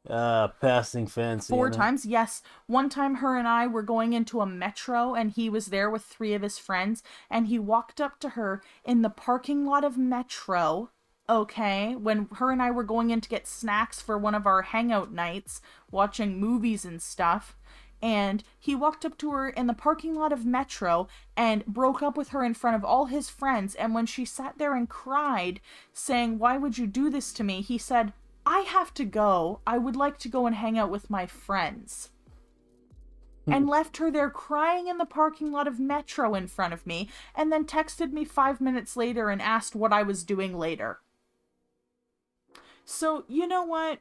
passing fancy. 4 times, yes. One time her and I were going into a metro, and he was there with 3 of his friends, and he walked up to her in the parking lot of Metro. Okay, when her and I were going in to get snacks for one of our hangout nights, watching movies and stuff, and he walked up to her in the parking lot of Metro and broke up with her in front of all his friends, and when she sat there and cried, saying, "Why would you do this to me?" he said, "I have to go. I would like to go and hang out with my friends." and left her there crying in the parking lot of Metro in front of me, and then texted me 5 minutes later and asked what I was doing later. So, you know what?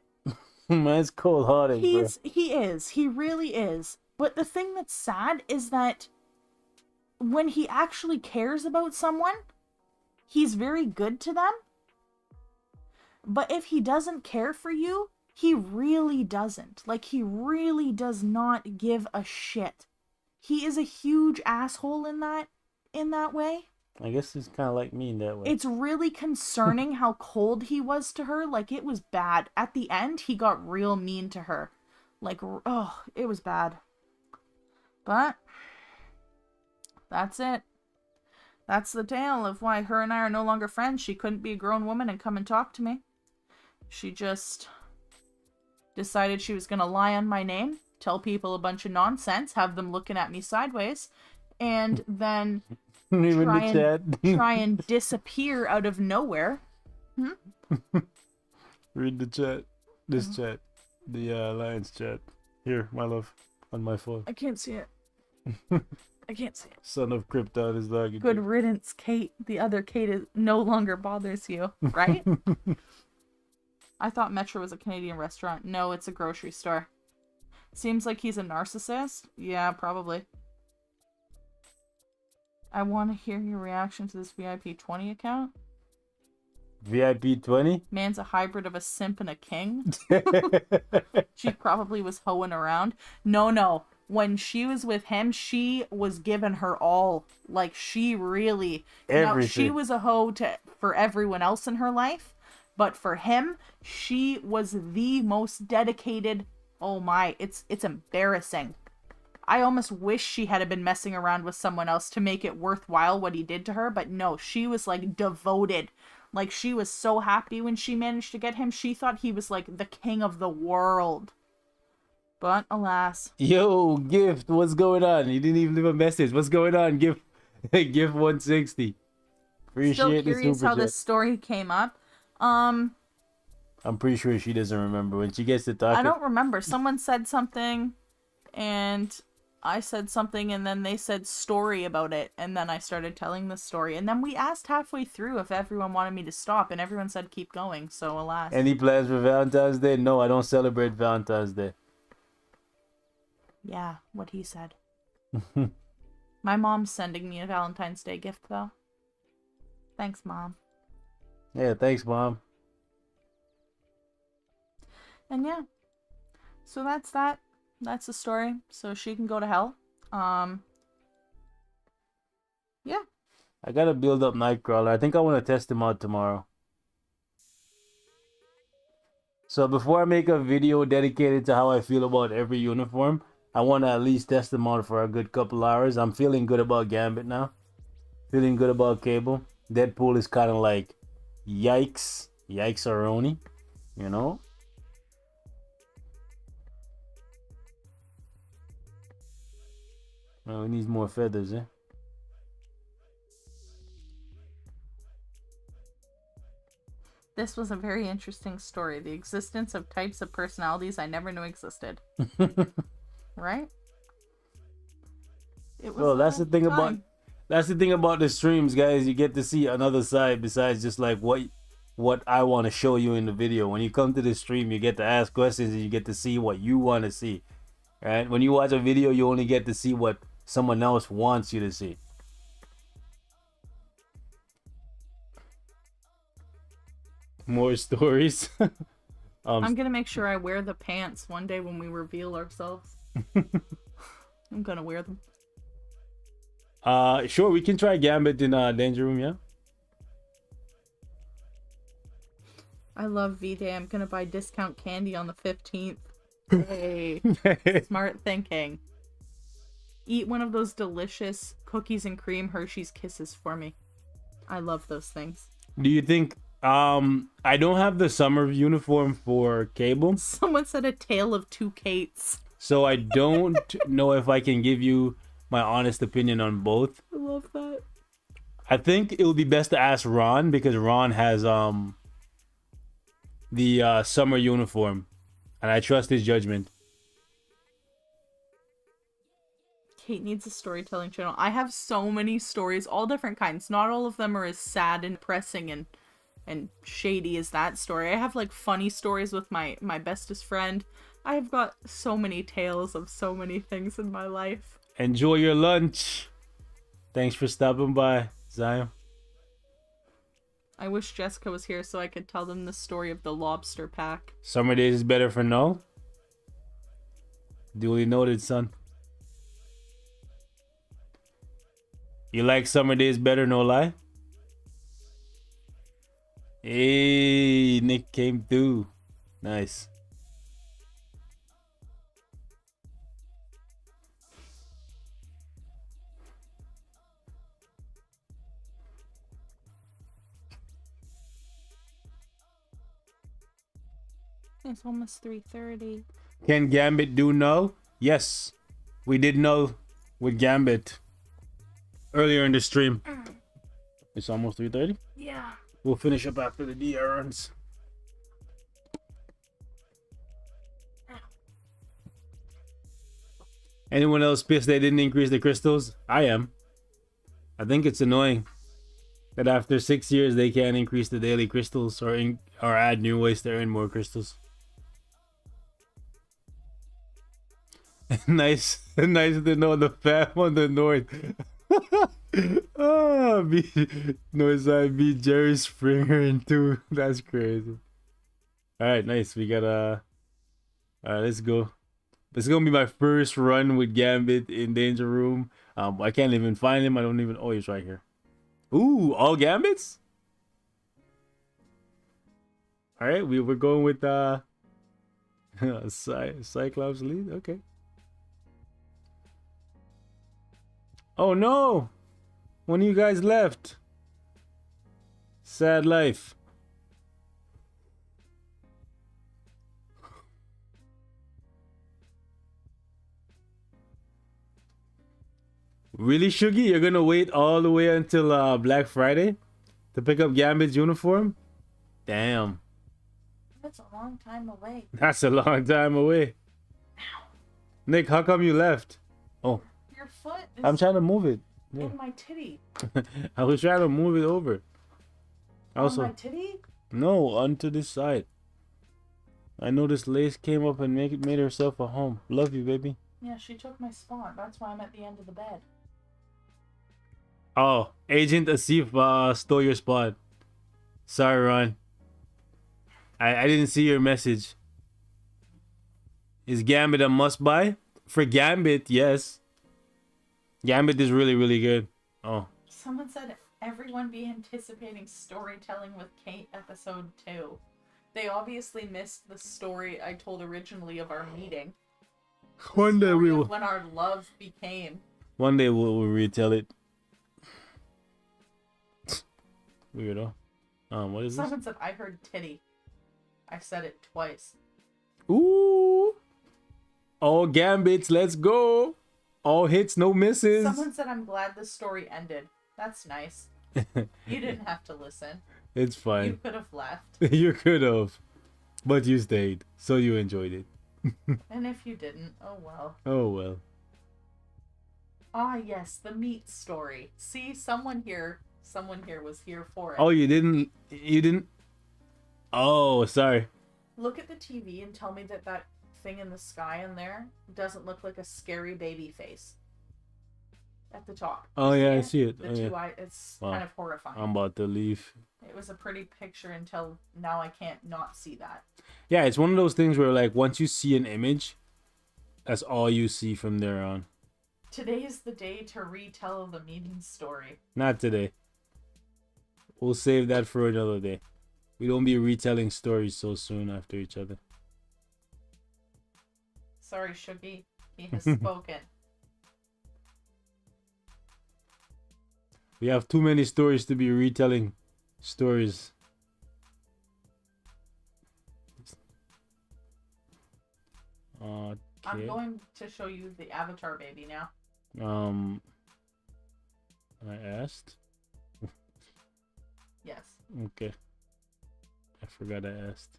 Man's cold-hearted, bro. He really is. But the thing that's sad is that when he actually cares about someone, he's very good to them. But if he doesn't care for you, he really doesn't. Like, he really does not give a shit. He is a huge asshole in that way. I guess it's kind of like me in that way. It's really concerning how cold he was to her. Like, it was bad. At the end, he got real mean to her. Like, oh, it was bad. But that's it. That's the tale of why her and I are no longer friends. She couldn't be a grown woman and come and talk to me. She just decided she was going to lie on my name, tell people a bunch of nonsense, have them looking at me sideways, and then try and disappear out of nowhere. Read the chat. This chat. The Alliance chat. Here, my love. On my phone. I can't see it. I can't see it. Son of Krypton is lagging. Good riddance, Kate. The other Kate no longer bothers you, right? I thought Metro was a Canadian restaurant. No, it's a grocery store. Seems like he's a narcissist. Yeah, probably. I want to hear your reaction to this VIP 20 account. VIP 20? Man's a hybrid of a simp and a king. She probably was hoeing around. No. When she was with him, she was giving her all. Like, she really... Everything. Now, she was a hoe for everyone else in her life. But for him, she was the most dedicated. Oh my, it's embarrassing. I almost wish she had been messing around with someone else to make it worthwhile what he did to her. But no, she was like devoted. Like, she was so happy when she managed to get him. She thought he was like the king of the world. But alas. Yo, Gift, what's going on? You didn't even leave a message. What's going on, Gift? Gift 160. Appreciate Still curious how this story came up. I'm pretty sure she doesn't remember when she gets to talk. I don't remember. Someone said something, and I said something, and then they said story about it, and then I started telling the story, and then we asked halfway through if everyone wanted me to stop, and everyone said keep going. So alas. Any plans for Valentine's Day? No, I don't celebrate Valentine's Day. Yeah, what he said. My mom's sending me a Valentine's Day gift though. Thanks, Mom. Yeah, thanks, Mom. And yeah, so that's that. That's the story. So she can go to hell. Yeah. I gotta build up Nightcrawler. I think I want to test him out tomorrow. So before I make a video dedicated to how I feel about every uniform, I want to at least test them out for a good couple hours. I'm feeling good about Gambit now. Feeling good about Cable. Deadpool is kind of like, yikes. Yikes-a-roni. You know? Well, we need more feathers, eh? This was a very interesting story. The existence of types of personalities I never knew existed. Right? It was well, that's the thing about the streams, guys. You get to see another side besides just like what I want to show you in the video. When you come to the stream, you get to ask questions and you get to see what you want to see. Right? When you watch a video, you only get to see what someone else wants you to see. More stories. I'm gonna make sure I wear the pants one day when we reveal ourselves. I'm gonna wear them. Sure, we can try Gambit in Danger Room, yeah? I love V-Day. I'm gonna buy discount candy on the 15th. Hey, smart thinking. Eat one of those delicious cookies and cream Hershey's Kisses for me. I love those things. Do you think I don't have the summer uniform for Cable? Someone said a tale of two Kates. So I don't know if I can give you my honest opinion on both. I love that. I think it would be best to ask Ron because Ron has the summer uniform and I trust his judgment. Kate needs a storytelling channel. I have so many stories, all different kinds. Not all of them are as sad and depressing and shady as that story. I have like funny stories with my bestest friend. I've got so many tales of so many things in my life. Enjoy your lunch. Thanks for stopping by, Zion. I wish Jessica was here so I could tell them the story of the lobster pack. Summer days is better for no. Duly noted, son. You like summer days better, no lie? Hey, Nick came through. Nice. It's almost 3:30. Can Gambit do no? Yes. We did know with Gambit earlier in the stream. It's almost 3:30. Yeah. We'll finish up after the DR runs. Anyone else pissed they didn't increase the crystals? I am. I think it's annoying that after 6 years they can't increase the daily crystals or add new ways to earn more crystals. Nice to know the fam on the north. Northside beat Jerry Springer in 2. That's crazy. Alright, nice. We got alright, let's go. This is gonna be my first run with Gambit in Danger Room. I can't even find him. I don't even. Oh, he's right here. Ooh, all Gambits. All right, we're going with Cyclops lead. Okay. Oh no, one of you guys left. Sad life. Really, Shuggy? You're gonna wait all the way until Black Friday to pick up Gambit's uniform? Damn. That's a long time away. That's a long time away. Ow. Nick, how come you left? Oh. Your foot is I'm trying to move it. Yeah. in my titty. I was trying to move it over. Also, on my titty? no, onto this side. I noticed Lace came up and made herself a home. Love you, baby. Yeah, she took my spot. That's why I'm at the end of the bed. Oh, Agent Asif stole your spot. Sorry, Ron. I didn't see your message. Is Gambit a must-buy? For Gambit, yes. Gambit is really, really good. Oh. Someone said everyone be anticipating Storytelling with Kate episode 2. They obviously missed the story I told originally of our meeting. One day we will. When our love became. One day we'll retell it. Weirdo. What is this? Someone said I heard titty. I said it twice. Ooh. All Gambits, let's go. All hits, no misses. Someone said I'm glad the story ended. That's nice. You didn't have to listen. It's fine. You could have left. You could have. But you stayed. So you enjoyed it. And if you didn't, oh well. Oh well. Ah yes, the meat story. See, someone here was here for it. Oh, you didn't? Oh, sorry. Look at the TV and tell me that thing in the sky in there doesn't look like a scary baby face. At the top. Oh yeah, I see it. The Oh, two yeah. eye, it's kind of horrifying. I'm about to leave. It was a pretty picture until now I can't not see that. Yeah, it's one of those things where like once you see an image, that's all you see from there on. Today is the day to retell the meeting story. Not today. We'll save that for another day. We don't be retelling stories so soon after each other. Sorry, Shuggy. He has spoken. We have too many stories to be retelling stories. Okay. I'm going to show you the Avatar baby now. I asked. Yes. Okay. I forgot I asked.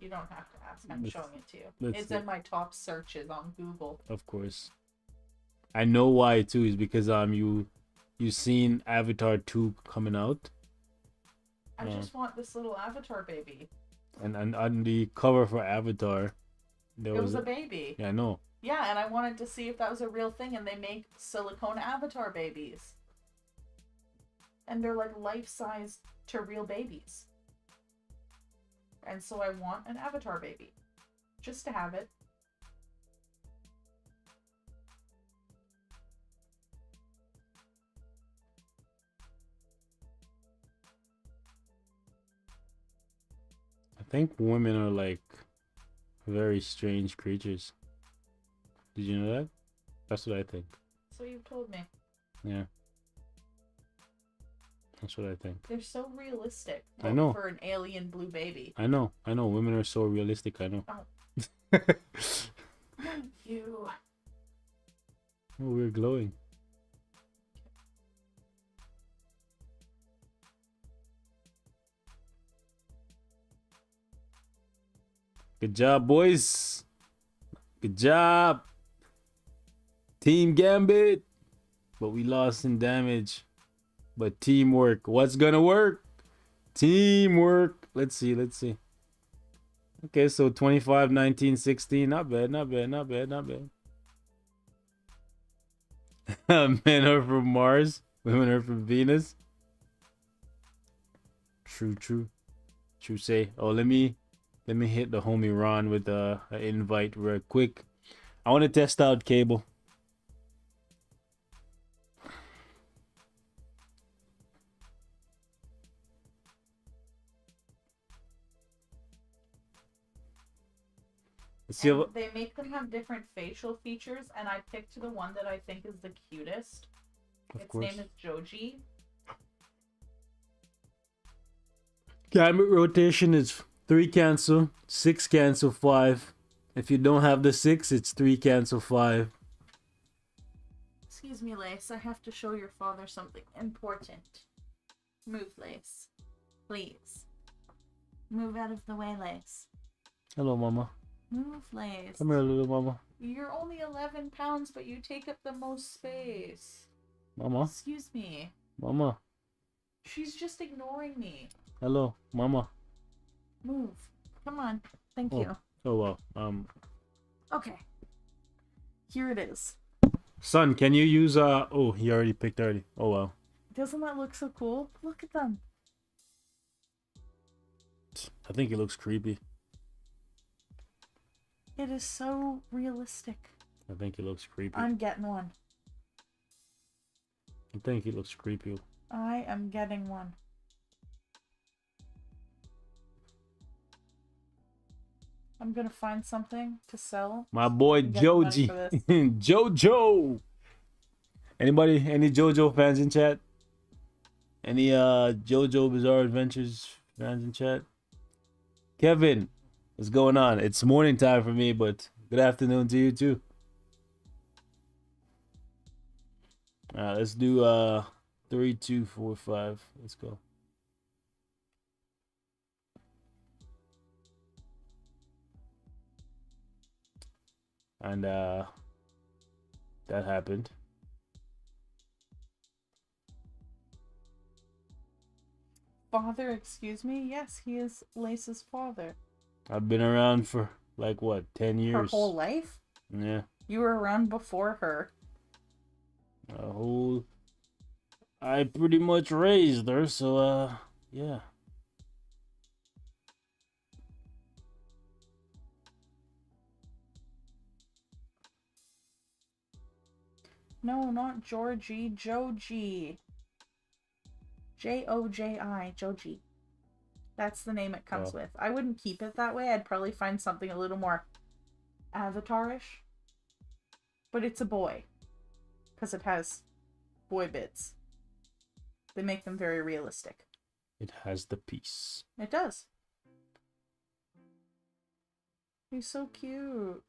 You don't have to ask. I'm showing it to you. let's It's see. in my top searches on Google. Of course. I know why too. Is because you seen Avatar 2 coming out. I just want this little Avatar baby. And on the cover for Avatar, there It was a baby. Yeah, I know. Yeah, and I wanted to see if that was a real thing, and they make silicone Avatar babies. And they're like life-size to real babies. And so I want an Avatar baby. Just to have it. I think women are like very strange creatures. Did you know that? That's what I think. So you've told me. Yeah. That's what I think. They're so realistic. I know. For an alien blue baby. I know. Women are so realistic. I know. Oh. You. Oh, we're glowing. Good job, boys. Good job. Team Gambit. But we lost in damage. But teamwork. What's gonna work? Teamwork. Let's see. Okay, so 25, 19, 16. Not bad. Men are from Mars. Women are from Venus. True say. Oh, let me hit the homie Ron with an invite real quick. I want to test out Cable. Let's see if... They make them have different facial features, and I picked the one that I think is the cutest. Its name is Joji. Gambit rotation is 3 cancel, 6 cancel, 5. If you don't have the 6, it's 3 cancel, 5. Excuse me, Lace. I have to show your father something important. Move, Lace. Please. Move out of the way, Lace. Hello, Mama. Move, Lace. Come here, little Mama. You're only 11 pounds, but you take up the most space. Mama. Excuse me. Mama. She's just ignoring me. Hello, Mama. Move. Come on. Thank you. Oh, well. Okay. Here it is. Son, can you use, oh, he already picked already. Oh, well. Doesn't that look so cool? Look at them. I think it looks creepy. It is so realistic. I think it looks creepy. I'm getting one. I think it looks creepy. I am getting one. I'm gonna find something to sell. My boy Joji. Jojo. Anybody? Any Jojo fans in chat? Any Jojo Bizarre Adventures fans in chat? Kevin, what's going on? It's morning time for me, but good afternoon to you too. Let's do 3, 2, 4, 5. Let's go. And that happened. Father, excuse me? Yes, he is Lace's father. I've been around for like what, 10 years? Her whole life? Yeah. You were around before her. I pretty much raised her, so yeah. No, not Georgie. Joji. Joji. Joji. That's the name it comes with. I wouldn't keep it that way. I'd probably find something a little more Avatar-ish. But it's a boy. Because it has boy bits. They make them very realistic. It has the piece. It does. He's so cute.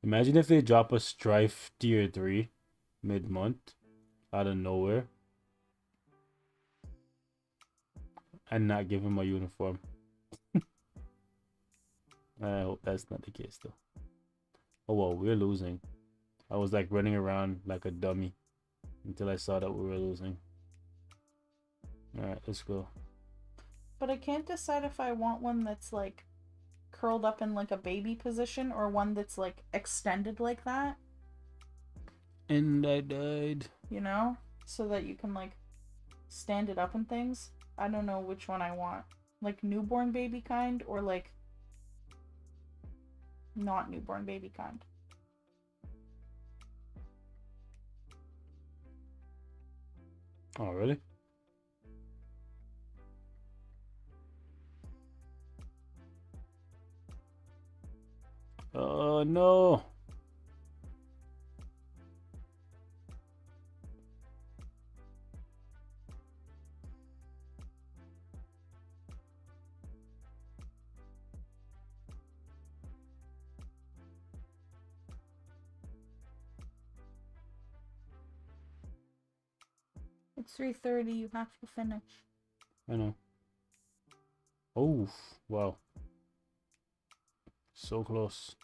Imagine if they drop a Strife tier 3 mid-month out of nowhere and not give him a uniform. I hope that's not the case though. Oh well, we're losing. I was like running around like a dummy until I saw that we were losing. All right, let's go. But I can't decide if I want one that's like curled up in like a baby position or one that's like extended like that. And I died. You know? So that you can like stand it up and things. I don't know which one I want. Like newborn baby kind or like not newborn baby kind. Oh, really? Oh, no. It's 3:30, you have to finish. I know. Oh, wow. So close.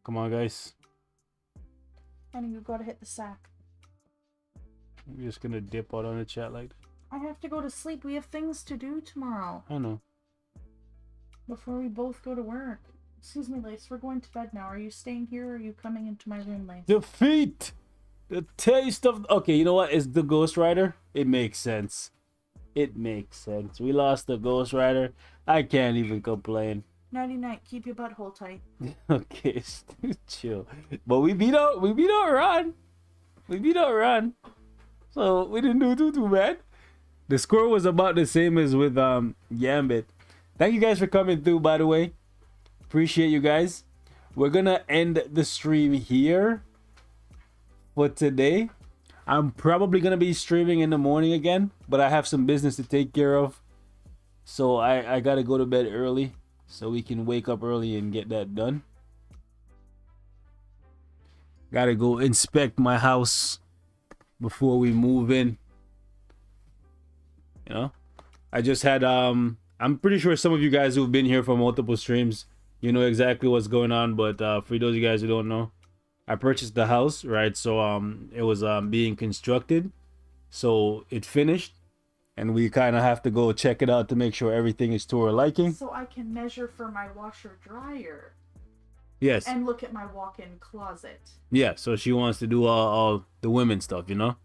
Come on, guys. And you gotta hit the sack. I'm just gonna dip out on the chat like that. I have to go to sleep. We have things to do tomorrow. I know. Before we both go to work. Excuse me, Lace. We're going to bed now. Are you staying here or are you coming into my room, Lace? Defeat! The taste of... Okay, you know what? It's the Ghost Rider. It makes sense. It makes sense. We lost the Ghost Rider. I can't even complain. Nighty night. Keep your butthole tight. Okay, chill. But we beat out Ron. We beat out Ron. So we didn't do too bad. The score was about the same as with Gambit. Thank you guys for coming through, by the way. Appreciate you guys. We're gonna end the stream here for today. I'm probably gonna be streaming in the morning again, but I have some business to take care of. So I gotta go to bed early so we can wake up early and get that done. Gotta go inspect my house before we move in. You know, I just had I'm pretty sure some of you guys who've been here for multiple streams, you know exactly what's going on. But for those of you guys who don't know, I purchased the house, right? So it was being constructed, so it finished, and we kind of have to go check it out to make sure everything is to our liking. So I can measure for my washer dryer. Yes. And look at my walk-in closet. Yeah, so she wants to do all the women stuff, you know?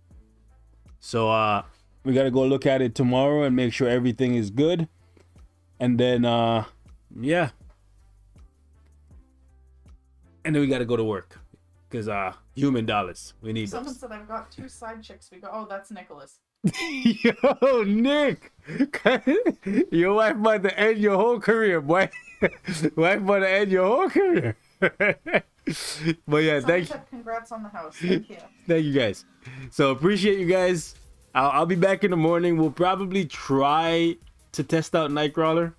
So we gotta go look at it tomorrow and make sure everything is good. And then yeah. And then we gotta go to work. Cause human dollars. We need Someone those. said I've got 2 side chicks. We go, oh, that's Nicholas. Yo, Nick! Your wife about to end your whole career, boy. Wife about to end your whole career. But yeah, thank you. Congrats on the house. Thank you. Thank you guys. So appreciate you guys. I'll be back in the morning. We'll probably try to test out Nightcrawler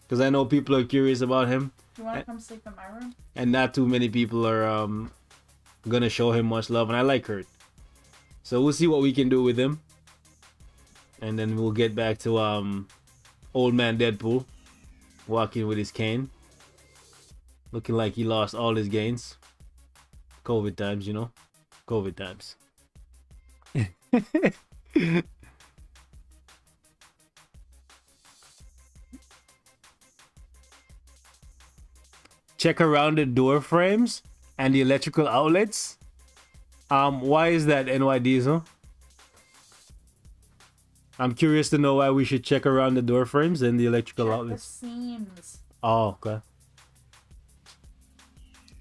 because I know people are curious about him. You want to come sleep in my room? And not too many people are gonna show him much love, and I like Kurt. So we'll see what we can do with him. And then we'll get back to old man Deadpool walking with his cane. Looking like he lost all his gains. COVID times, you know. COVID times. Check around the door frames and the electrical outlets. Why is that, NY Diesel? I'm curious to know why we should check around the door frames and the electrical outlets. The seams. Oh, okay.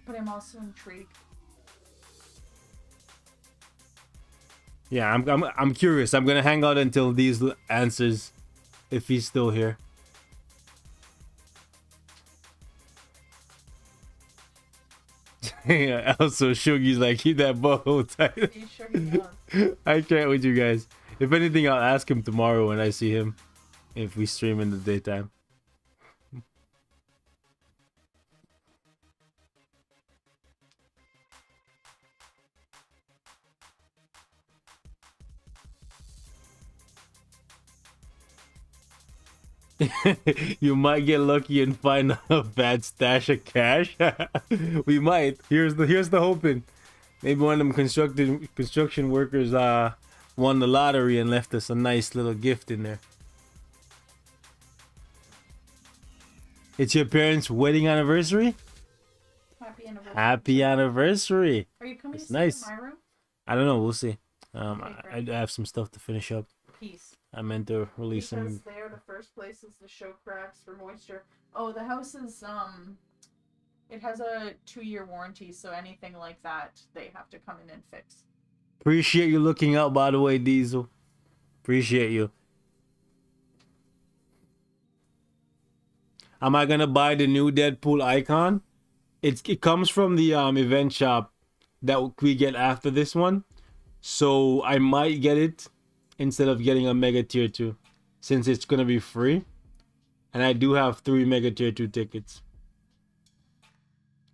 But I'm also intrigued. Yeah, I'm curious. I'm gonna hang out until these answers, if he's still here. Yeah, also Shuggy's like, keep that butthole tight. He sure he does. I can't with you guys. If anything, I'll ask him tomorrow when I see him. If we stream in the daytime. You might get lucky and find a bad stash of cash. We might. Here's the hoping. Maybe one of them construction workers won the lottery and left us a nice little gift in there. It's your parents' wedding anniversary? Happy anniversary. Happy anniversary. Are you coming It's to nice. stay in my room? I don't know, we'll see. Okay, I have some stuff to finish up. Peace. I meant to release Because some. they are the first places to show cracks for moisture. Oh, the house is it has a 2-year warranty, so anything like that they have to come in and fix. Appreciate you looking out, by the way, Diesel. Appreciate you. Am I gonna buy the new Deadpool icon? It comes from the event shop that we get after this one, so I might get it instead of getting a Mega Tier 2, since it's gonna be free, and I do have 3 Mega Tier 2 tickets.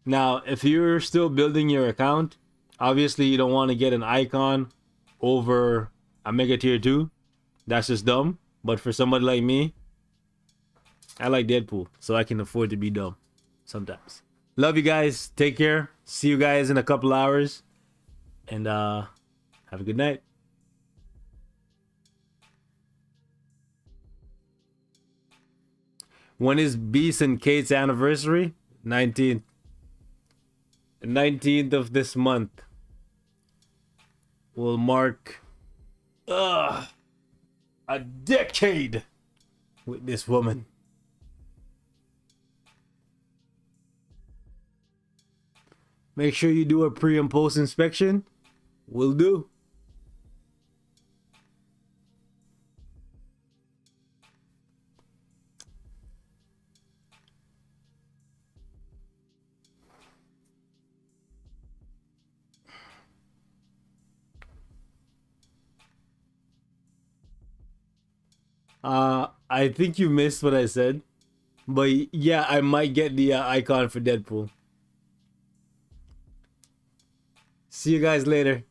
Now, if you're still building your account, obviously you don't want to get an icon over a Mega Tier 2. That's just dumb. But for somebody like me, I like Deadpool, so I can afford to be dumb sometimes. Love you guys. Take care. See you guys in a couple hours. And have a good night. When is Beast and Kate's anniversary? 19th. 19th of this month will mark a decade with this woman. Make sure you do a pre and post inspection. Will do. I think you missed what I said, but yeah, I might get the icon for Deadpool. See you guys later.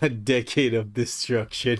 A decade of destruction.